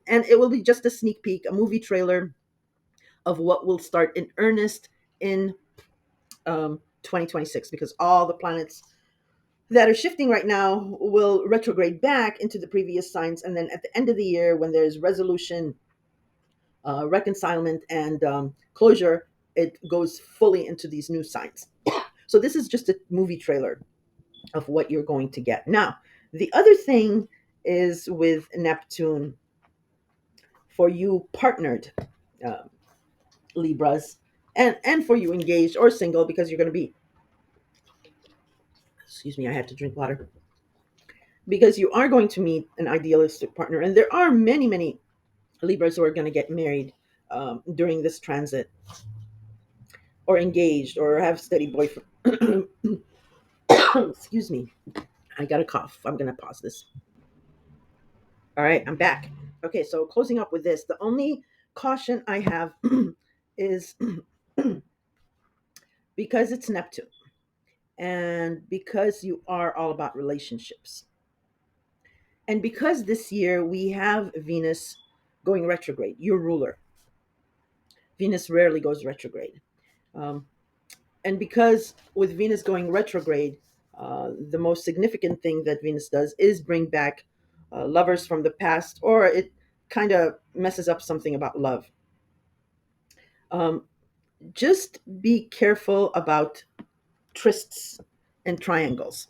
and it will be just a sneak peek, a movie trailer of what will start in earnest in 2026, because all the planets that are shifting right now will retrograde back into the previous signs, and then at the end of the year, when there's resolution, reconcilement, and closure, it goes fully into these new signs. So this is just a movie trailer of what you're going to get. Now, the other thing is with Neptune, for you partnered uh, Libras, and for you engaged or single, because you're going to be, excuse me, I had to drink water, because you are going to meet an idealistic partner, and there are many Libras who are going to get married during this transit, or engaged, or have steady boyfriend. Excuse me, I got a cough. I'm going to pause this. All right, I'm back. Okay, so closing up with this, the only caution I have is because it's Neptune, and because you are all about relationships, and because this year we have Venus going retrograde, your ruler. Venus rarely goes retrograde. Um, And because with Venus going retrograde, the most significant thing that Venus does is bring back lovers from the past, or it kind of messes up something about love. Um, just be careful about trysts and triangles.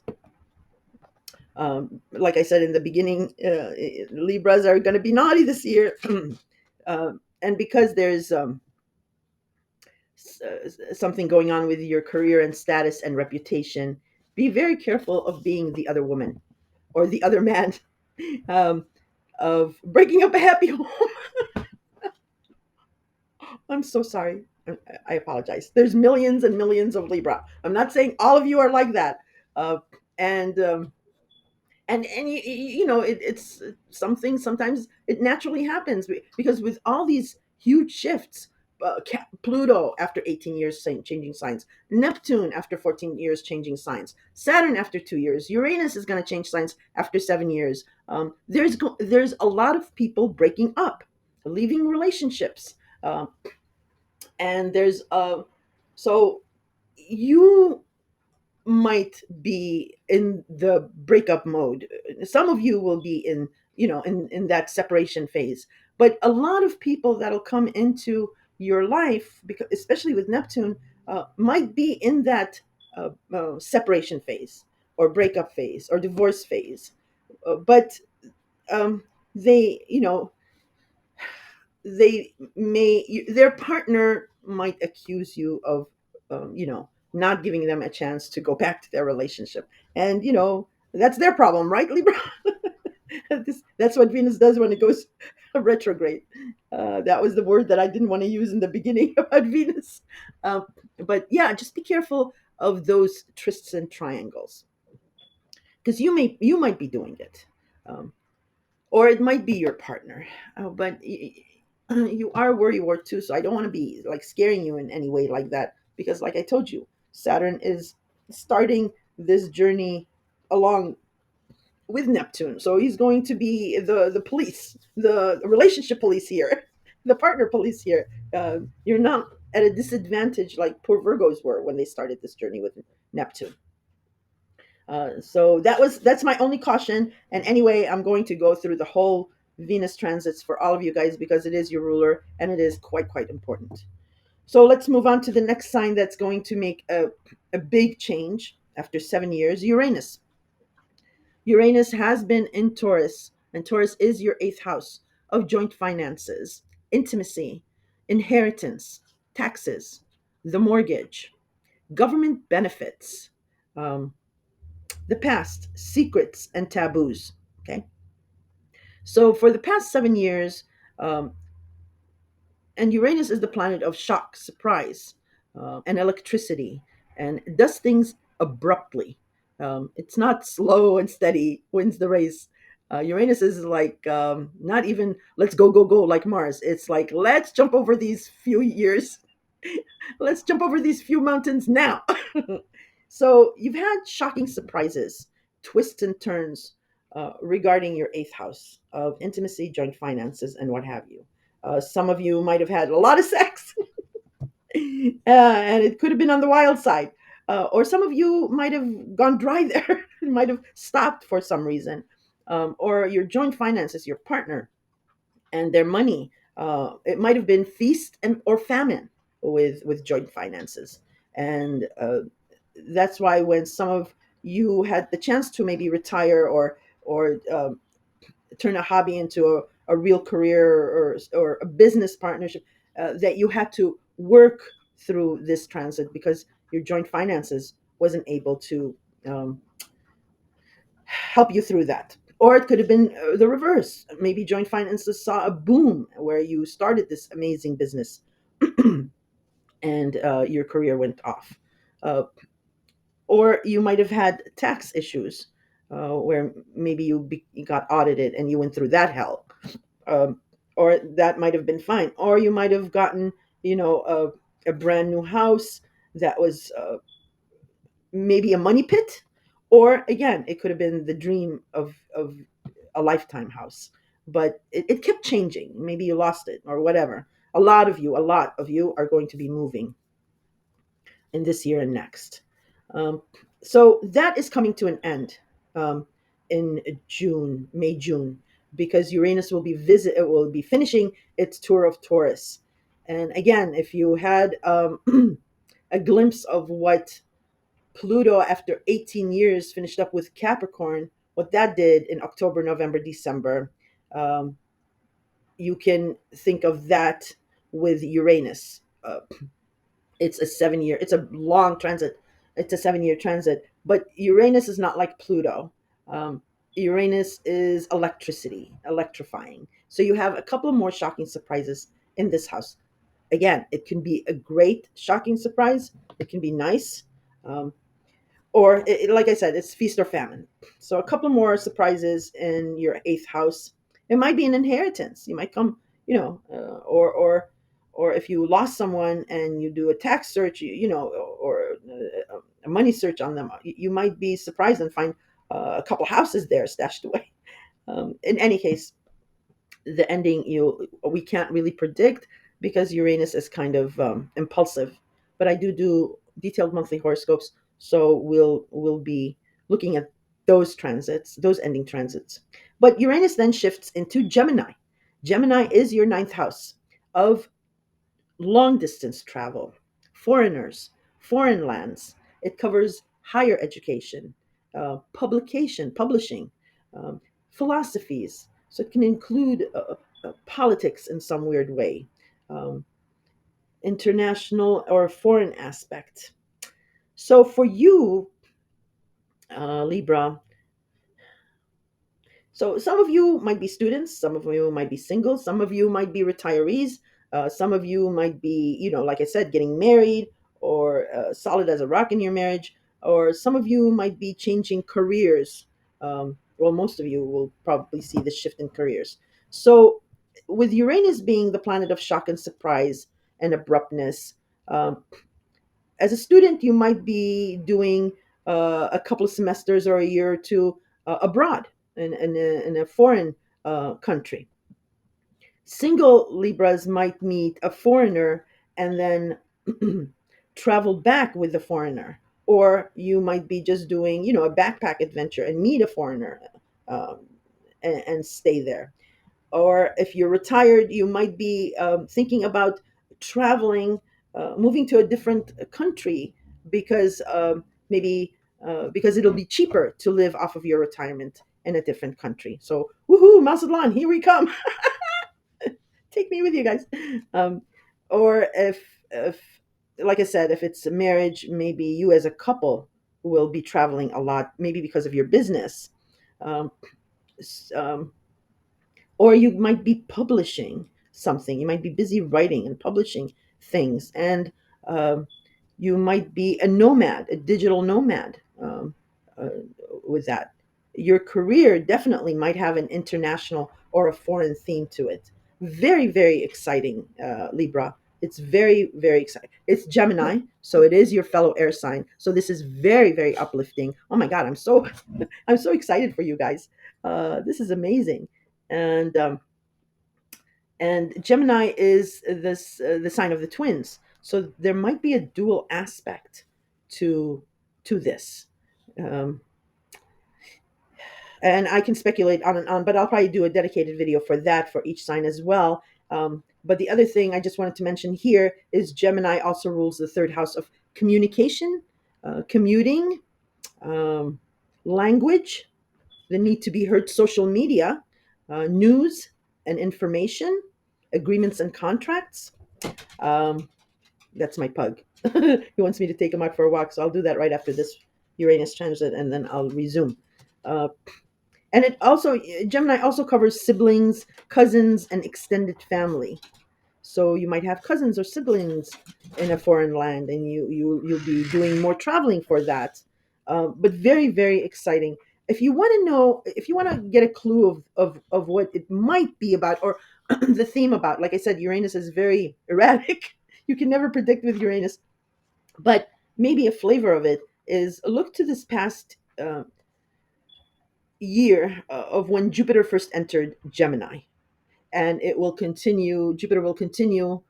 Like I said in the beginning, Libras are going to be naughty this year. And because there's something going on with your career and status and reputation, be very careful of being the other woman or the other man, um, of breaking up a happy home. I'm so sorry. I apologize. There's millions and millions of Libra. I'm not saying all of you are like that. Uh, and and you know it's something sometimes it naturally happens because with all these huge shifts, Pluto after 18 years changing signs, Neptune after 14 years changing signs, Saturn after 2 years, Uranus is going to change signs after 7 years. There's a lot of people breaking up, leaving relationships, and there's so you might be in the breakup mode. Some of you will be in, in that separation phase. But a lot of people that'll come into your life, because especially with Neptune, might be in that separation phase, or breakup phase, or divorce phase. But um, they, their partner might accuse you of not giving them a chance to go back to their relationship, and that's their problem, right, Libra? That's what Venus does when it goes retrograde. That was the word that I didn't want to use in the beginning about Venus. um, but yeah, just be careful of those twists and triangles, because you might be doing it. Um, or it might be your partner. But you are worry ward too, so I don't want to be like scaring you in any way like that, because like I told you, Saturn is starting this journey along with Neptune, so he's going to be the police, the relationship police here, the partner police here. You're not at a disadvantage like poor Virgos were when they started this journey with Neptune. So that's my only caution. And anyway, I'm going to go through the whole Venus transits for all of you guys, because it is your ruler and it is quite important. So let's move on to the next sign that's going to make a big change after 7 years. Uranus. Uranus has been in Taurus, and Taurus is your eighth house of joint finances, intimacy, inheritance, taxes, the mortgage, government benefits, um, the past, secrets, and taboos. Okay. So for the past 7 years, um, and Uranus is the planet of shock, surprise, and electricity, and it does things abruptly. It's not slow and steady, wins the race. Uranus is like not even let's go, go, go like Mars. It's like let's jump over these few years. Let's jump over these few mountains now. So you've had shocking surprises, twists and turns regarding your eighth house of intimacy, joint finances, and what have you. Some of you might have had a lot of sex, and it could have been on the wild side. Or some of you might have gone dry there, might have stopped for some reason. Or your joint finances, your partner, and their money. It might have been feast and or famine with joint finances, and that's why when some of you had the chance to maybe retire or turn a hobby into a real career or a business partnership, that you had to work through this transit because your joint finances wasn't able to um, help you through that. Or it could have been the reverse. Maybe joint finances saw a boom where you started this amazing business and your career went off. Uh, or you might have had tax issues where maybe you got audited and you went through that hell. Um, or that might have been fine. Or you might have gotten, a brand new house that was maybe a money pit. Or again, it could have been the dream of a lifetime house, but it kept changing. Maybe you lost it or whatever. A lot of you are going to be moving. in this year and next. Um, so that is coming to an end um, in June, May, June, because Uranus will be it will be finishing its tour of Taurus. And again, if you had a glimpse of what Pluto, after 18 years, finished up with Capricorn, what that did in October, November, December, um, you can think of that with Uranus. It's a 7 year, it's a long transit. It's a 7 year transit, but Uranus is not like Pluto. Um, Uranus is electricity, electrifying. So you have a couple more shocking surprises in this house. Again, it can be a great shocking surprise. It can be nice. Um, or like I said, it's feast or famine. So a couple more surprises in your eighth house. It might be an inheritance. You might come, or if you lost someone and you do a tax search, or a money search on them, you might be surprised and find a couple houses there stashed away. In any case, the ending we can't really predict because Uranus is kind of impulsive. But I do detailed monthly horoscopes, so we'll be looking at those transits, those ending transits. But Uranus then shifts into Gemini. Gemini is your ninth house of long distance travel, foreigners, foreign lands. It covers higher education, publishing, um, philosophies. So it can include politics in some weird way, um, international or foreign aspect. So for you, Libra, so some of you might be students, some of you might be single, some of you might be retirees, some of you might be, like I said, getting married or solid as a rock in your marriage, or some of you might be changing careers. Well, most of you will probably see this shift in careers. So, with Uranus being the planet of shock and surprise and abruptness, um, as a student, you might be doing a couple of semesters or a year or two abroad in a foreign country. Single Libras might meet a foreigner and then travel back with the foreigner. Or you might be just doing, a backpack adventure and meet a foreigner um, and stay there. Or if you're retired, you might be thinking about traveling, moving to a different country because maybe because it'll be cheaper to live off of your retirement in a different country. So, woohoo, Mazatlan, here we come. Take me with you guys. Um, or if, like I said, if it's a marriage, maybe you as a couple will be traveling a lot, maybe because of your business. Um, um, or you might be publishing something. You might be busy writing and publishing things, and um, you might be a nomad, a digital nomad. Uh, with that, your career definitely might have an international or a foreign theme to it. Very, very exciting, Libra. It's very, very exciting. It's Gemini, so it is your fellow air sign. So this is very, very uplifting. Oh my God, I'm so, I'm so excited for you guys. This is amazing, and Gemini is the sign of the twins. So there might be a dual aspect to this. Um, and I can speculate on and on, but I'll probably do a dedicated video for that for each sign as well. But the other thing I just wanted to mention here is Gemini also rules the third house of communication, commuting, um, language, the need to be heard, social media, news and information, agreements and contracts. Um, that's my pug. He wants me to take him out for a walk, so I'll do that right after this Uranus transit, and then I'll resume. Uh, and it also Gemini also covers siblings, cousins, and extended family. So you might have cousins or siblings in a foreign land, and you'll be doing more traveling for that. But very, very exciting. If you want to know, if you want to get a clue of what it might be about, or the theme about, like I said, Uranus is very erratic. You can never predict with Uranus, but maybe a flavor of it is look to this past year of when Jupiter first entered Gemini, and it will continue. Jupiter will continue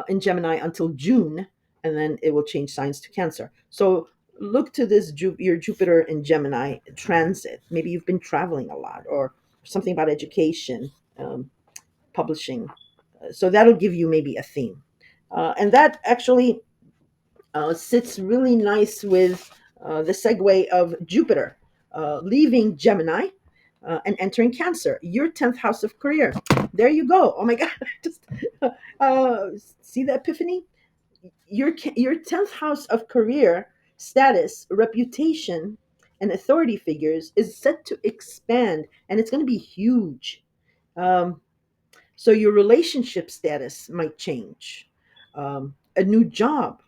in Gemini until June, and then it will change signs to Cancer. So look to this your Jupiter in Gemini transit. Maybe you've been traveling a lot, or something about education, publishing. So that'll give you maybe a theme, and that actually sits really nice with the segue of Jupiter leaving Gemini and entering Cancer, your 10th house of career. There you go. Oh my God. Just uh, see the epiphany? Your 10th house of career, status, reputation, and authority figures is set to expand, and it's going to be huge. Um, so your relationship status might change. A new job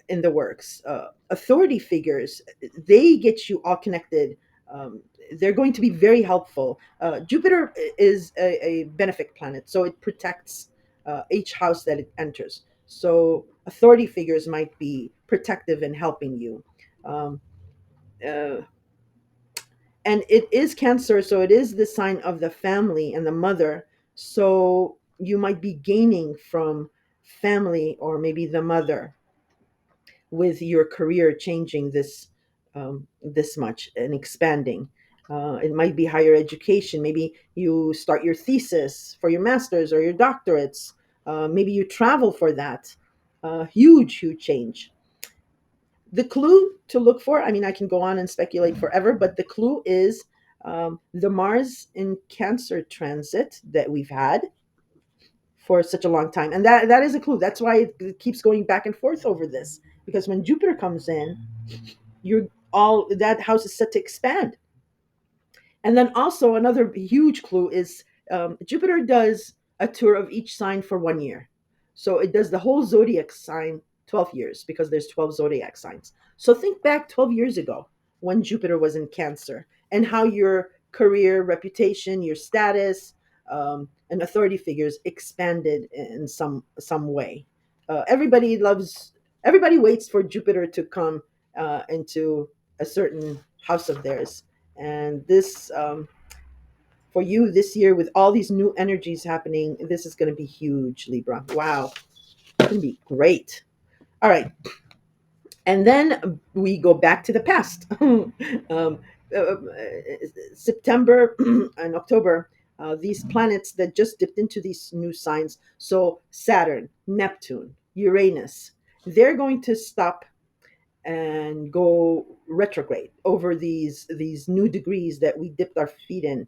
in the works. Authority figures, they get you all connected. Um, they're going to be very helpful. Jupiter is a benefic planet, so it protects each house that it enters. So authority figures might be protective and helping you. Um, uh, and it is Cancer, so it is the sign of the family and the mother. So you might be gaining from family or maybe the mother with your career changing this much and expanding. It might be higher education. Maybe you start your thesis for your master's or your doctorates. Maybe you travel for that. Huge, huge change. The clue to look for, I mean, I can go on and speculate forever, but the clue is the Mars in Cancer transit that we've had for such a long time. And that is a clue. That's why it keeps going back and forth over this. Because when Jupiter comes in, you're all that house is set to expand. And then also another huge clue is Jupiter does a tour of each sign for 1 year. So it does the whole zodiac sign 12 years because there's 12 zodiac signs. So think back 12 years ago when Jupiter was in Cancer and how your career, reputation, your status, and authority figures expanded in some way. Everybody waits for Jupiter to come into a certain house of theirs. And this, for you this year, with all these new energies happening, this is going to be huge, Libra. Wow. It's going to be great. All right. And then we go back to the past. September and October, these planets that just dipped into these new signs. So Saturn, Neptune, Uranus, they're going to stop and go retrograde over these new degrees that we dipped our feet in,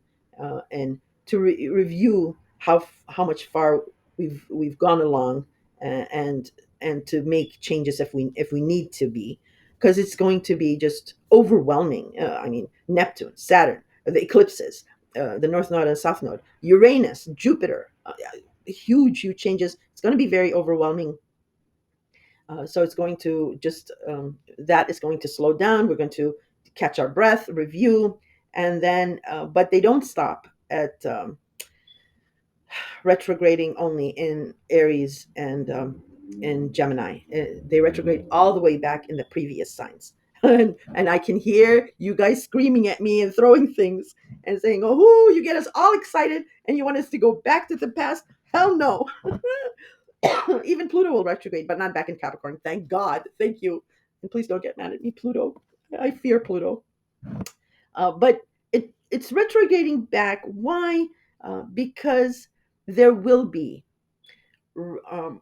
and to review how much far we've gone along, and to make changes if we need to be, because it's going to be just overwhelming. I mean, Neptune, Saturn, the eclipses, the North Node and South Node, Uranus, Jupiter, huge changes. It's going to be very overwhelming. So it's going to just that is going to slow down. We're going to catch our breath, review, and then but they don't stop at retrograding only in Aries and in Gemini. They retrograde all the way back in the previous signs. And I can hear you guys screaming at me and throwing things and saying, "Oh, you get us all excited and you want us to go back to the past." Hell no. Even Pluto will retrograde, but not back in Capricorn. Thank God. Thank you. And please don't get mad at me, Pluto. I fear Pluto. But it's retrograding back. Why? Because there will be um,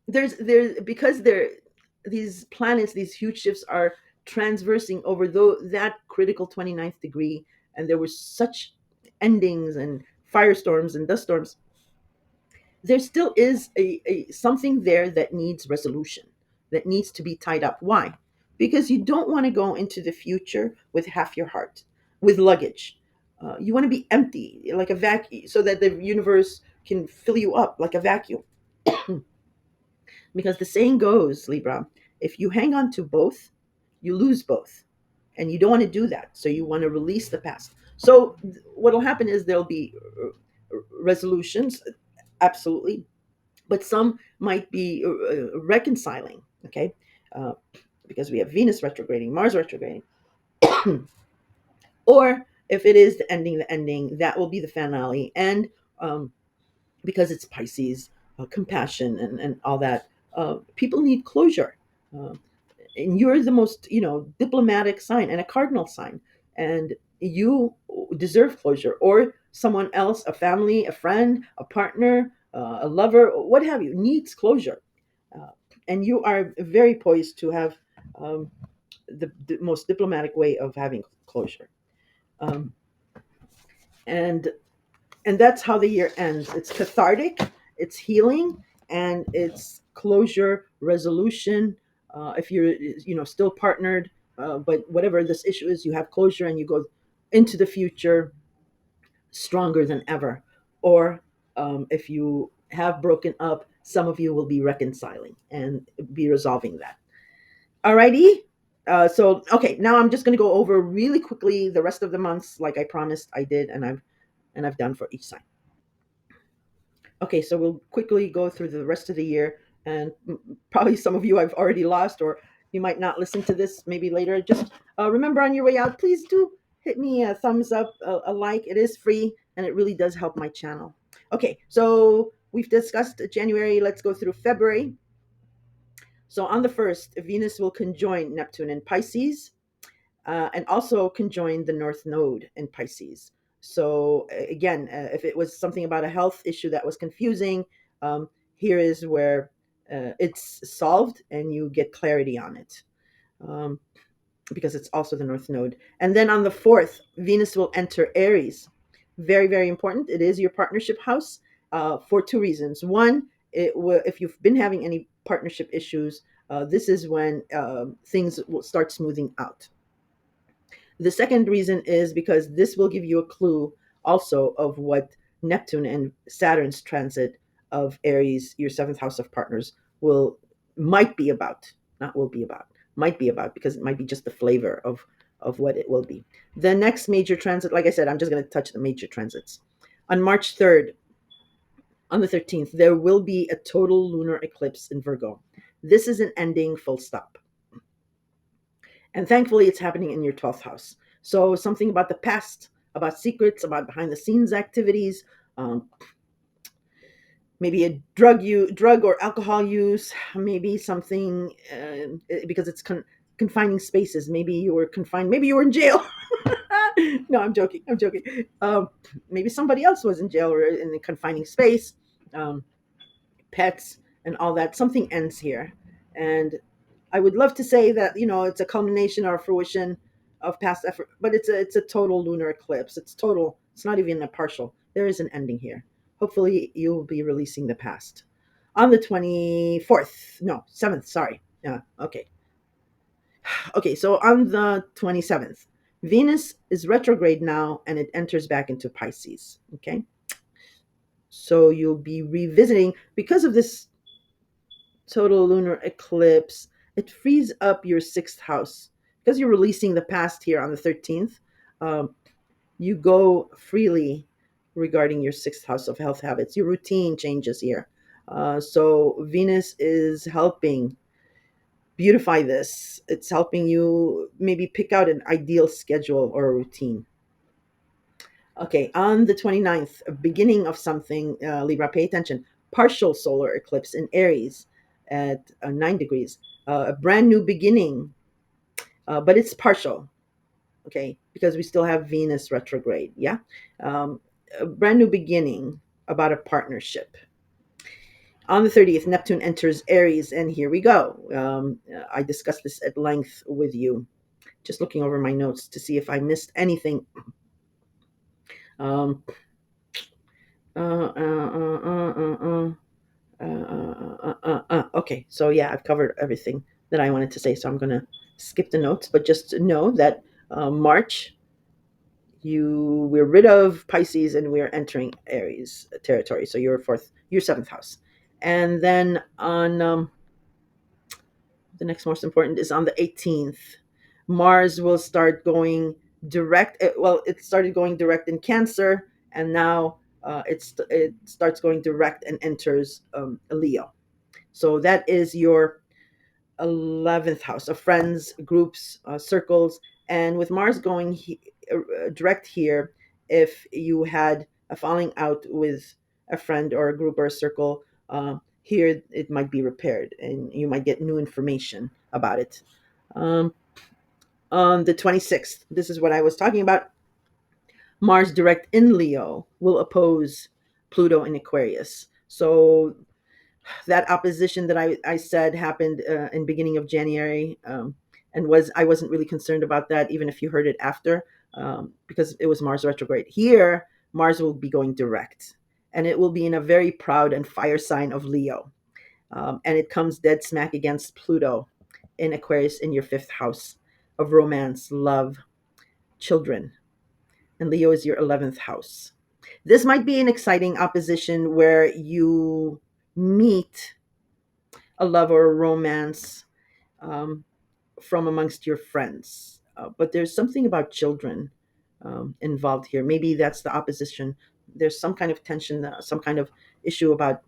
there's because there these planets, these huge shifts are transversing over that critical 29th degree, and there were such endings and firestorms and dust storms. There still is a something there that needs resolution, that needs to be tied up. Why? Because you don't want to go into the future with half your heart, with luggage. You want to be empty, like a vacuum, so that the universe can fill you up like a vacuum. Because the saying goes, Libra, if you hang on to both, you lose both. And you don't want to do that. So you want to release the past. So what will happen is there'll be resolutions, absolutely, but some might be reconciling. Okay, uh, because we have Venus retrograding, Mars retrograding, or if it is the ending, that will be the finale. And because it's Pisces, compassion and all that, People need closure. Uh, and you're the most, diplomatic sign and a cardinal sign. And you deserve closure, or someone else, a family, a friend, a partner, a lover, what have you, needs closure. Uh, and you are very poised to have um, the most diplomatic way of having closure. Um, and and that's how the year ends. It's cathartic, it's healing, and it's closure, resolution. If you're, still partnered, but whatever this issue is, you have closure and you go into the future stronger than ever. Or if you have broken up, some of you will be reconciling and be resolving that. Alrighty. So okay, now I'm just going to go over really quickly the rest of the months, like I promised I did, and I've done for each sign. Okay, so we'll quickly go through the rest of the year, and probably some of you I've already lost, or you might not listen to this maybe later. Just remember on your way out, please do hit me a thumbs up, a like. It is free, and it really does help my channel. Okay, so we've discussed January. Let's go through February. So on the 1st, Venus will conjoin Neptune in Pisces, and also conjoin the North Node in Pisces. So again, if it was something about a health issue that was confusing, here is where it's solved and you get clarity on it, um, because it's also the North Node. And then on the 4th, Venus will enter Aries. Very, very important. It is your partnership house, for two reasons. One, if you've been having any partnership issues, this is when things will start smoothing out. The second reason is because this will give you a clue also of what Neptune and Saturn's transit of Aries, your seventh house of partners, will might be about. Not will be about. Might be about, because it might be just the flavor of what it will be. The next major transit, like I said, I'm just going to touch the major transits. On March 3rd, on the 13th, there will be a total lunar eclipse in Virgo. This is an ending, full stop. And thankfully, it's happening in your 12th house. So something about the past, about secrets, about behind the scenes activities, um, maybe a drug or alcohol use, maybe something, because it's confining spaces. Maybe you were confined. Maybe you were in jail. No, I'm joking. I'm joking. Maybe somebody else was in jail or in a confining space. Um, Pets and all that. Something ends here, and I would love to say that it's a culmination or a fruition of past effort, but it's a total lunar eclipse. It's total. It's not even a partial. There is an ending here. Hopefully, you will be releasing the past on the 24th. No, 7th. Sorry. Yeah. Okay. Okay. So on the 27th, Venus is retrograde now, and it enters back into Pisces. Okay. So you'll be revisiting because of this total lunar eclipse. It frees up your sixth house because you're releasing the past here on the 13th. Um, you go freely regarding your sixth house of health habits. Your routine changes here. So Venus is helping beautify this. It's helping you maybe pick out an ideal schedule or a routine. Okay, on the 29th, beginning of something, Libra, pay attention. Partial solar eclipse in Aries at 9 degrees. A brand new beginning, but it's partial, okay, because we still have Venus retrograde, yeah? Um, a brand new beginning about a partnership. On the 30th, Neptune enters Aries, and here we go. I discussed this at length with you. Just looking over my notes to see if I missed anything. Um, uh, uh, uh, uh, uh, okay, so yeah, I've covered everything that I wanted to say, so I'm going to skip the notes, but just know that March, we're rid of Pisces and we're entering Aries territory. So your seventh house. And then on the next most important is on the 18th. Mars will start going direct. Well, it started going direct in Cancer, and now it starts going direct and enters Leo. So that is your 11th house of friends, groups, circles. And with Mars going direct here, if you had a falling out with a friend or a group or a circle, here it might be repaired and you might get new information about it. Um, on the 26th, this is what I was talking about. Mars direct in Leo will oppose Pluto in Aquarius. So that opposition that I said happened in beginning of January, and I wasn't really concerned about that, even if you heard it after, because it was Mars retrograde. Here, Mars will be going direct, and it will be in a very proud and fire sign of Leo, and it comes dead smack against Pluto in Aquarius in your fifth house of romance, love, children, and Leo is your 11th house. This might be an exciting opposition where you meet a love or a romance um, from amongst your friends. But there's something about children involved here. Maybe that's the opposition. There's some kind of tension, some kind of issue about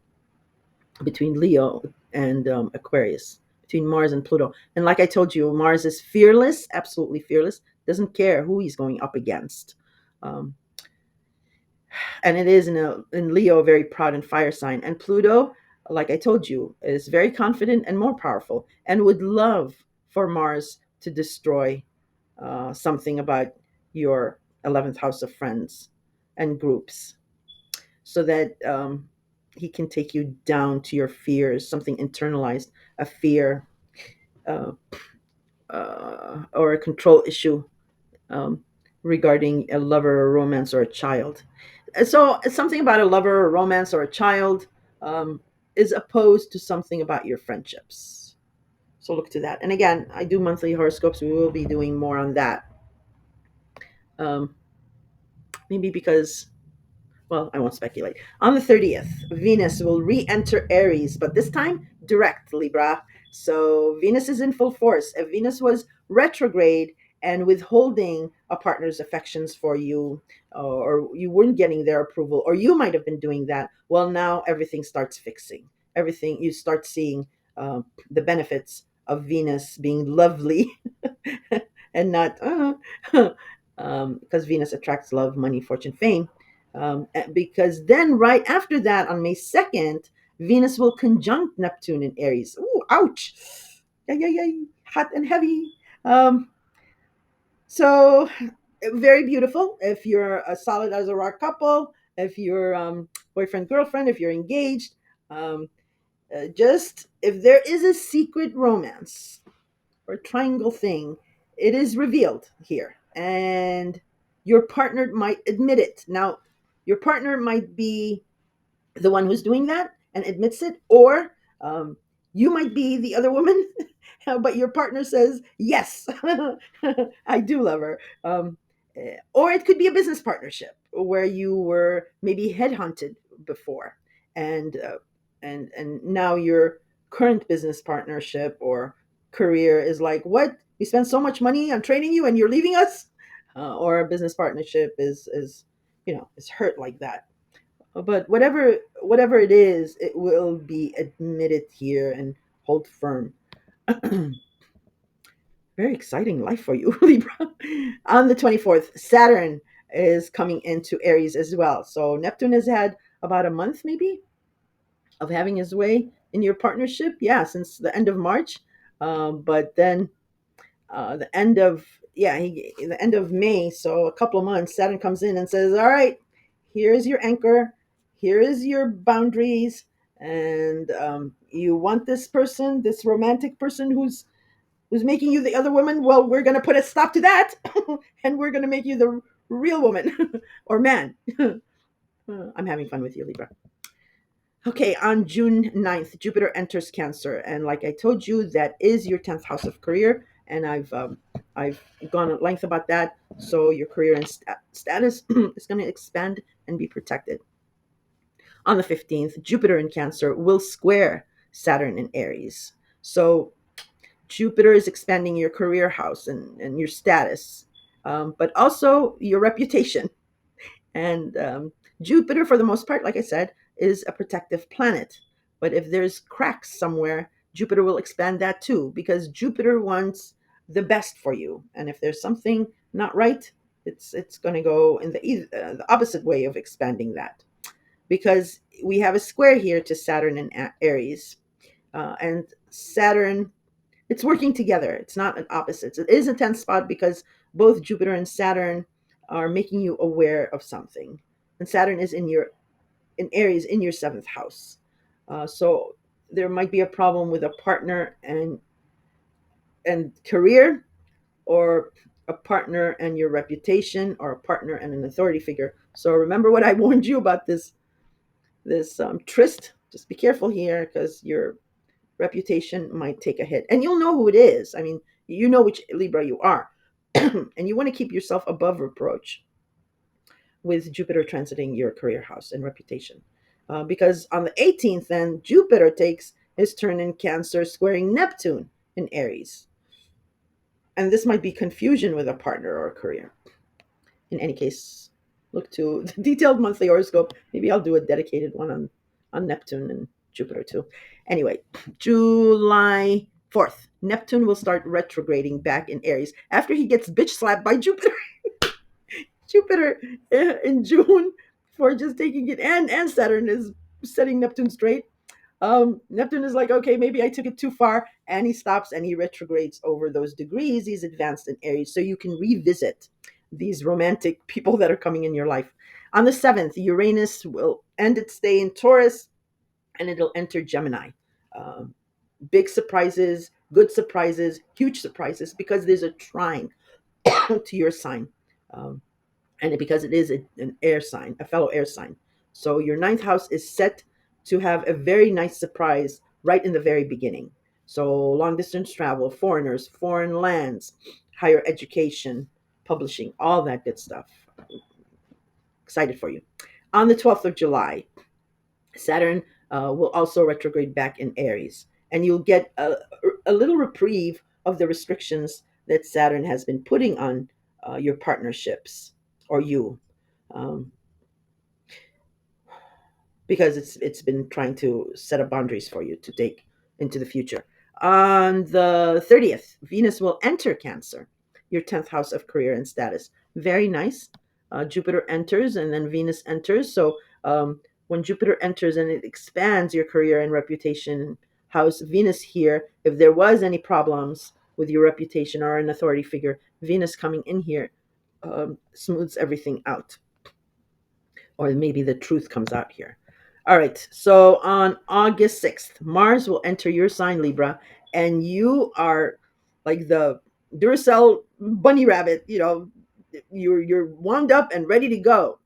between Leo and Aquarius, between Mars and Pluto. And like I told you, Mars is fearless, absolutely fearless, doesn't care who he's going up against. Um, and it is in Leo a very proud and fire sign. And Pluto, like I told you, is very confident and more powerful, and would love for Mars to destroy something about your 11th house of friends and groups, so that he can take you down to your fears, something internalized, a fear uh, or a control issue um, regarding a lover, or romance, or a child. So it's something about a lover, or romance, or a child um, is opposed to something about your friendships. So look to that. And again, I do monthly horoscopes. We will be doing more on that. Um, maybe because, well, I won't speculate. On the 30th, Venus will re enter Aries, but this time direct, Libra. So Venus is in full force. If Venus was retrograde and withholding a partner's affections for you, or you weren't getting their approval, or you might have been doing that, well, now everything starts fixing. Everything, you start seeing the benefits of Venus being lovely and not, because Venus attracts love, money, fortune, fame. Because then right after that, on May 2nd, Venus will conjunct Neptune in Aries. Ooh, ouch. Yeah, yeah, yeah. Hot and heavy. Um, so very beautiful if you're a solid as a rock couple, if you're boyfriend, girlfriend, if you're engaged. Um, just if there is a secret romance or triangle thing, it is revealed here. And your partner might admit it. Now, your partner might be the one who's doing that and admits it, or you might be the other woman, but your partner says, yes, I do love her. Or it could be a business partnership where you were maybe headhunted before, and and now your current business partnership or career is like, what? We spent so much money on training you, and you're leaving us. Or a business partnership is is hurt like that. But whatever it is, it will be admitted here and hold firm. Very exciting life for you, Libra. On the 24th, Saturn is coming into Aries as well. So Neptune has had about a month maybe of having his way in your partnership. Yeah, since the end of March. But then the end of the end of May, so a couple of months, Saturn comes in and says, "All right, here's your anchor, here is your boundaries, and you want this person, this romantic person who's making you the other woman. Well, we're gonna put a stop to that, and we're gonna make you the real woman or man." I'm having fun with you, Libra. Okay, on June 9th, Jupiter enters Cancer, and like I told you, that is your 10th house of career, and I've gone at length about that. So your career and status is going to expand and be protected. On the 15th, Jupiter in Cancer will square Saturn in Aries. So Jupiter is expanding your career house and your status, but also your reputation. And Jupiter, for the most part, like I said, is a protective planet. But if there's cracks somewhere, Jupiter will expand that too, because Jupiter wants the best for you. And if there's something not right, it's going to go in the opposite way of expanding that. because we have a square here to Saturn and Aries. And Saturn, it's working together. It's not an opposite. It is a 10th spot because both Jupiter and Saturn are making you aware of something. And Saturn is in Aries in your seventh house. So there might be a problem with a partner and career, or a partner and your reputation, or a partner and an authority figure. So remember what I warned you about this tryst. Just be careful here because your reputation might take a hit, and you'll know who it is. I mean, you know which Libra you are, and you want to keep yourself above reproach with Jupiter transiting your career house and reputation. Because on the 18th, then Jupiter takes his turn in Cancer, squaring Neptune in Aries. And this might be confusion with a partner or a career. In any case, look to the detailed monthly horoscope. Maybe I'll do a dedicated one on Neptune and Jupiter too. Anyway, July 4th, Neptune will start retrograding back in Aries after he gets bitch slapped by Jupiter. Jupiter in June for just taking it, and Saturn is setting Neptune straight. Neptune is like, okay, maybe I took it too far, and he stops and he retrogrades over those degrees. He's advanced in Aries, so you can revisit these romantic people that are coming in your life. On the 7th, Uranus will end its stay in Taurus and it'll enter Gemini. Um, Big surprises, good surprises, huge surprises, because there's a trine to your sign. Um, and because it is an air sign, a fellow air sign. So your ninth house is set to have a very nice surprise right in the very beginning. So long distance travel, foreigners, foreign lands, higher education, publishing, all that good stuff. Excited for you. On the 12th of July, Saturn will also retrograde back in Aries, and you'll get a little reprieve of the restrictions that Saturn has been putting on your partnerships or you. Um, because it's been trying to set up boundaries for you to take into the future. On the 30th, Venus will enter Cancer, your 10th house of career and status. Very nice. Jupiter enters and then Venus enters. So when Jupiter enters and it expands your career and reputation house, Venus here, if there was any problems with your reputation or an authority figure, Venus coming in here smooths everything out, or maybe the truth comes out here. All right. So on August 6th, Mars will enter your sign, Libra, and you are like the Duracell bunny rabbit. You're wound up and ready to go.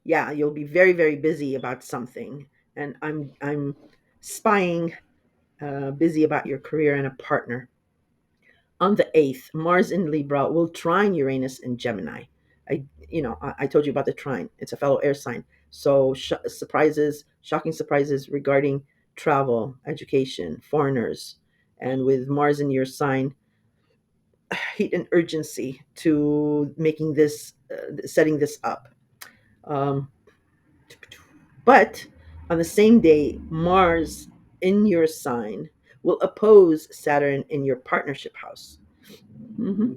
Yeah, you'll be very very busy about something, and I'm spying busy about your career and a partner. On the 8th, Mars in Libra will trine Uranus in Gemini. I told you about the trine. It's a fellow air sign. So surprises, shocking surprises regarding travel, education, foreigners, and with Mars in your sign, heat and urgency to making this, setting this up. Um, but on the same day, Mars in your sign will oppose Saturn in your partnership house. hmm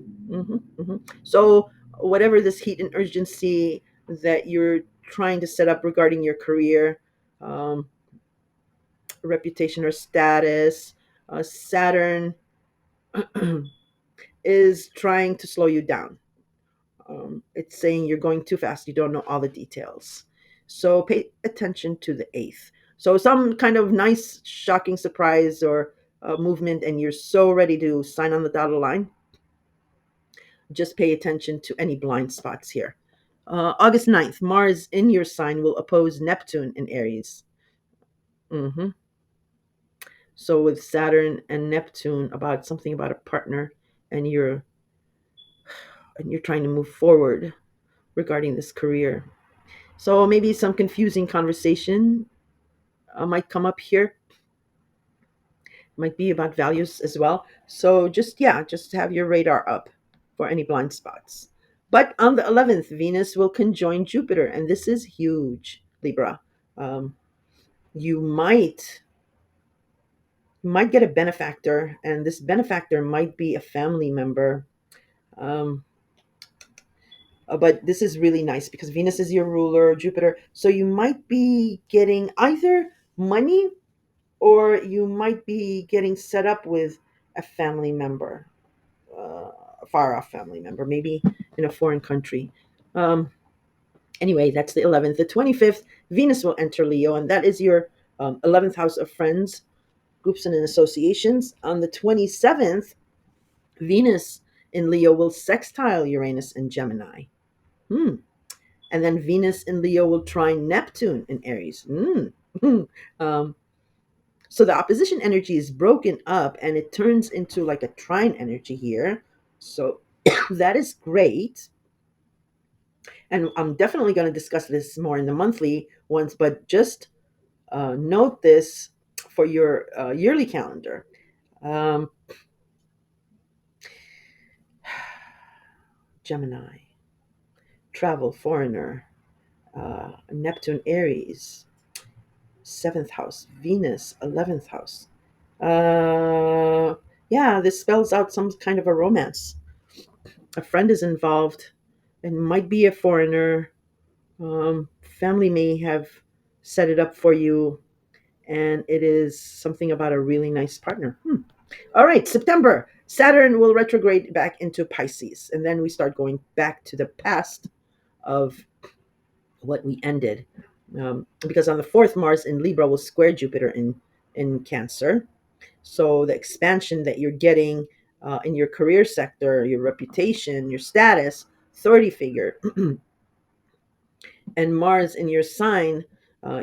So, whatever this heat and urgency that you're trying to set up regarding your career, um, reputation, or status, Saturn is trying to slow you down. It's saying you're going too fast, you don't know all the details. So, pay attention to the 8th. So, some kind of nice, shocking surprise or movement, and you're so ready to sign on the dotted line. Just pay attention to any blind spots here. August 9th, Mars in your sign will oppose Neptune in Aries. hmm So with Saturn and Neptune, about something about a partner, and you're trying to move forward regarding this career. So maybe some confusing conversation might come up here. Might be about values as well. So just have your radar up for any blind spots. But on the 11th, Venus will conjoin Jupiter, and this is huge, Libra. Um, you might get a benefactor, and this benefactor might be a family member. Um, But this is really nice because Venus is your ruler, Jupiter. So you might be getting either money, or you might be getting set up with a family member, a far off family member, maybe in a foreign country. Um, anyway, that's the 11th. The 25th, Venus will enter Leo, and that is your 11th house of friends, groups, and associations. On the 27th, Venus in Leo will sextile Uranus and Gemini. Hmm. And then Venus in Leo will trine Neptune in Aries. um, so the opposition energy is broken up and it turns into like a trine energy here. So that is great. And I'm definitely going to discuss this more in the monthly ones, but just note this for your yearly calendar. Um, Gemini, travel, foreigner, Neptune, Aries, seventh house, Venus, 11th house. Uh, yeah, this spells out some kind of a romance. A friend is involved and might be a foreigner. Family may have set it up for you, and it is something about a really nice partner. All right, September. Saturn will retrograde back into Pisces, and then we start going back to the past of what we ended. Because on the 4th, Mars in Libra will square Jupiter in Cancer. So the expansion that you're getting in your career sector, your reputation, your status, authority figure, and Mars in your sign,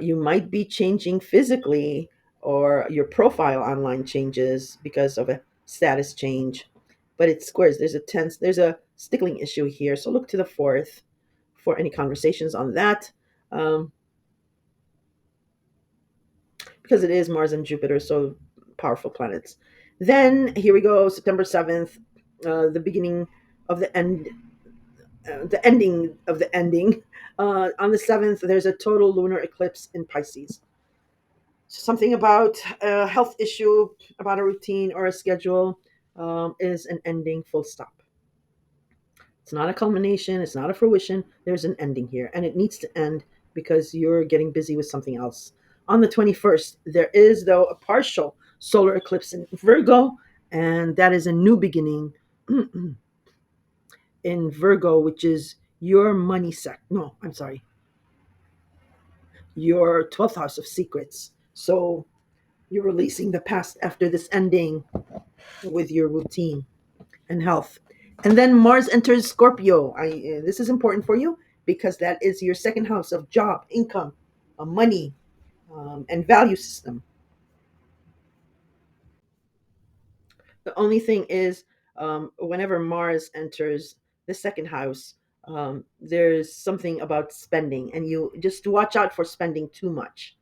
you might be changing physically, or your profile online changes because of a status change. But it squares. There's a stickling issue here. So look to the 4th for any conversations on that. Um, because it is Mars and Jupiter, so powerful planets. Then here we go, September 7th, the beginning of the ending of the ending. On the 7th, there's a total lunar eclipse in Pisces. Something about a health issue, about a routine or a schedule is an ending, full stop. It's not a culmination, it's not a fruition. There's an ending here, and it needs to end because you're getting busy with something else. On the 21st, there is, though, a partial solar eclipse in Virgo, and that is a new beginning in Virgo, which is your money No, I'm sorry, your 12th house of secrets. So you're releasing the past after this ending with your routine and health. And then Mars enters Scorpio. This is important for you because that is your second house of job, income, money, and value system. The only thing is, whenever Mars enters the second house, there's something about spending, and you just watch out for spending too much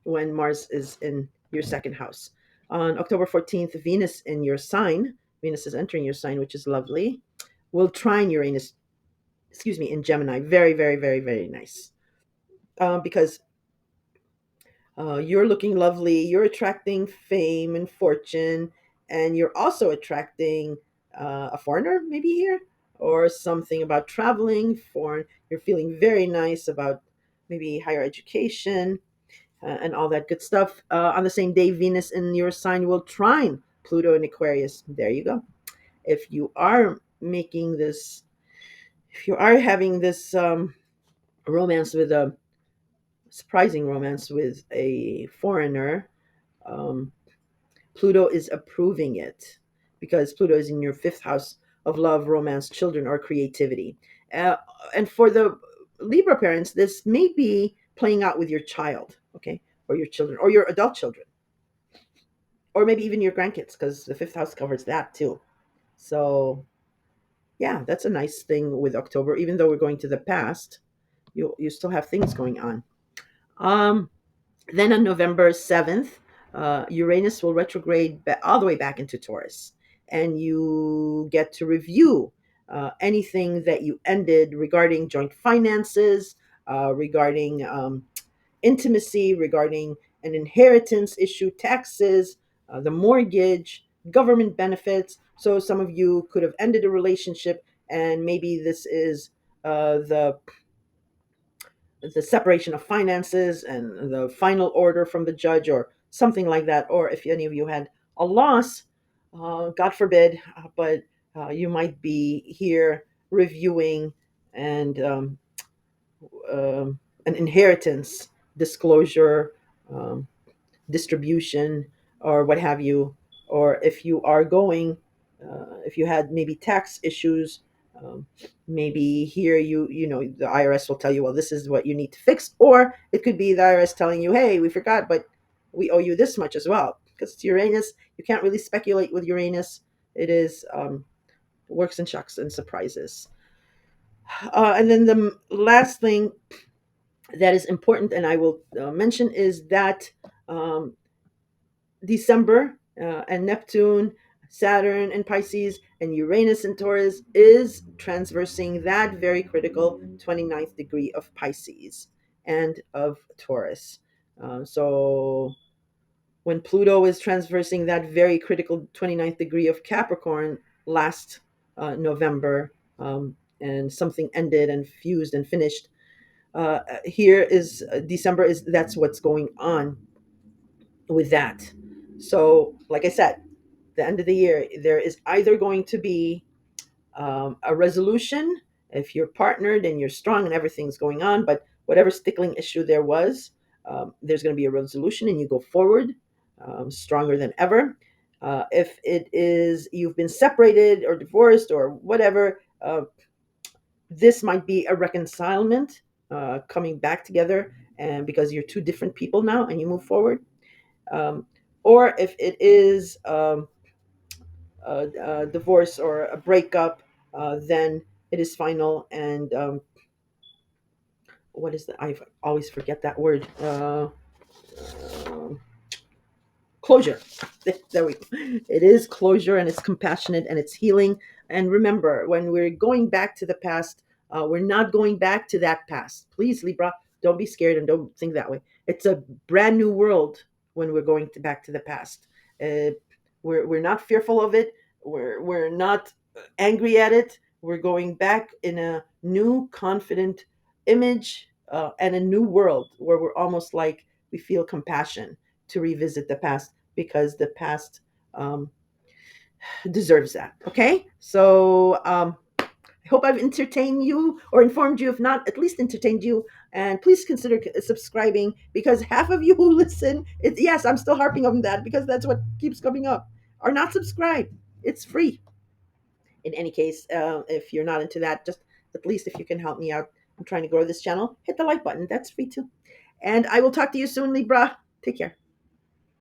when Mars is in your second house. On October 14th, Venus in your sign, Venus is entering your sign, which is lovely, will trine Uranus, excuse me, in Gemini. Very, very, very, very nice. Because you're looking lovely, you're attracting fame and fortune, and you're also attracting a foreigner, maybe here, or something about traveling, foreign. You're feeling very nice about maybe higher education and all that good stuff. On the same day, Venus in your sign will trine Pluto in Aquarius. There you go. If you are making this, if you are having this romance with a surprising romance with a foreigner, um, Pluto is approving it because Pluto is in your 5th house of love, romance, children, or creativity. Uh, and for the Libra parents, this may be playing out with your child, okay, or your children, or your adult children, or maybe even your grandkids, because the 5th house covers that too. So, yeah, that's a nice thing with October. Even though we're going to the past, you still have things going on. Um, Then on November 7th, Uranus will retrograde all the way back into Taurus, and you get to review anything that you ended regarding joint finances, regarding intimacy, regarding an inheritance issue, taxes, the mortgage, government benefits. So some of you could have ended a relationship and maybe this is the separation of finances and the final order from the judge or something like that. Or if any of you had a loss, God forbid, but you might be here reviewing and an inheritance disclosure, um, distribution, or what have you. Or if you are going, if you had maybe tax issues, um, maybe here the IRS will tell you, well, this is what you need to fix. Or it could be the IRS telling you, hey, we forgot, but we owe you this much as well. Because it's Uranus, you can't really speculate with Uranus. It is works and shocks and surprises. And then the last thing that is important, and I will mention, is that um, December and Neptune, Saturn and Pisces, and Uranus and Taurus is transversing that very critical 29th degree of Pisces and of Taurus. So when Pluto is transversing that very critical 29th degree of Capricorn last November, and something ended and fused and finished, here is December, is that's what's going on with that. So, like I said, the end of the year, there is either going to be a resolution if you're partnered and you're strong and everything's going on, but whatever stickling issue there was, there's going to be a resolution and you go forward stronger than ever. If it is you've been separated or divorced or whatever, this might be a reconcilement, coming back together, and because you're two different people now and you move forward. Um, or if it is a divorce or a breakup, then it is final. And what is that? I always forget that word. Um Closure. There we go. It is closure, and it's compassionate, and it's healing. And remember, when we're going back to the past, we're not going back to that past. Please, Libra, don't be scared and don't think that way. It's a brand new world when we're going back to the past. Uh, we're not fearful of it. We're not angry at it. We're going back in a new, confident image, and a new world where we're almost like we feel compassion to revisit the past, because the past um, deserves that. Okay, so I hope I've entertained you or informed you. If not, at least entertained you. And please consider subscribing, because half of you who listen, yes, I'm still harping on that because that's what keeps coming up, are not subscribed. It's free. In any case, if you're not into that, just at least if you can help me out, I'm trying to grow this channel, hit the like button. That's free too. And I will talk to you soon, Libra. Take care.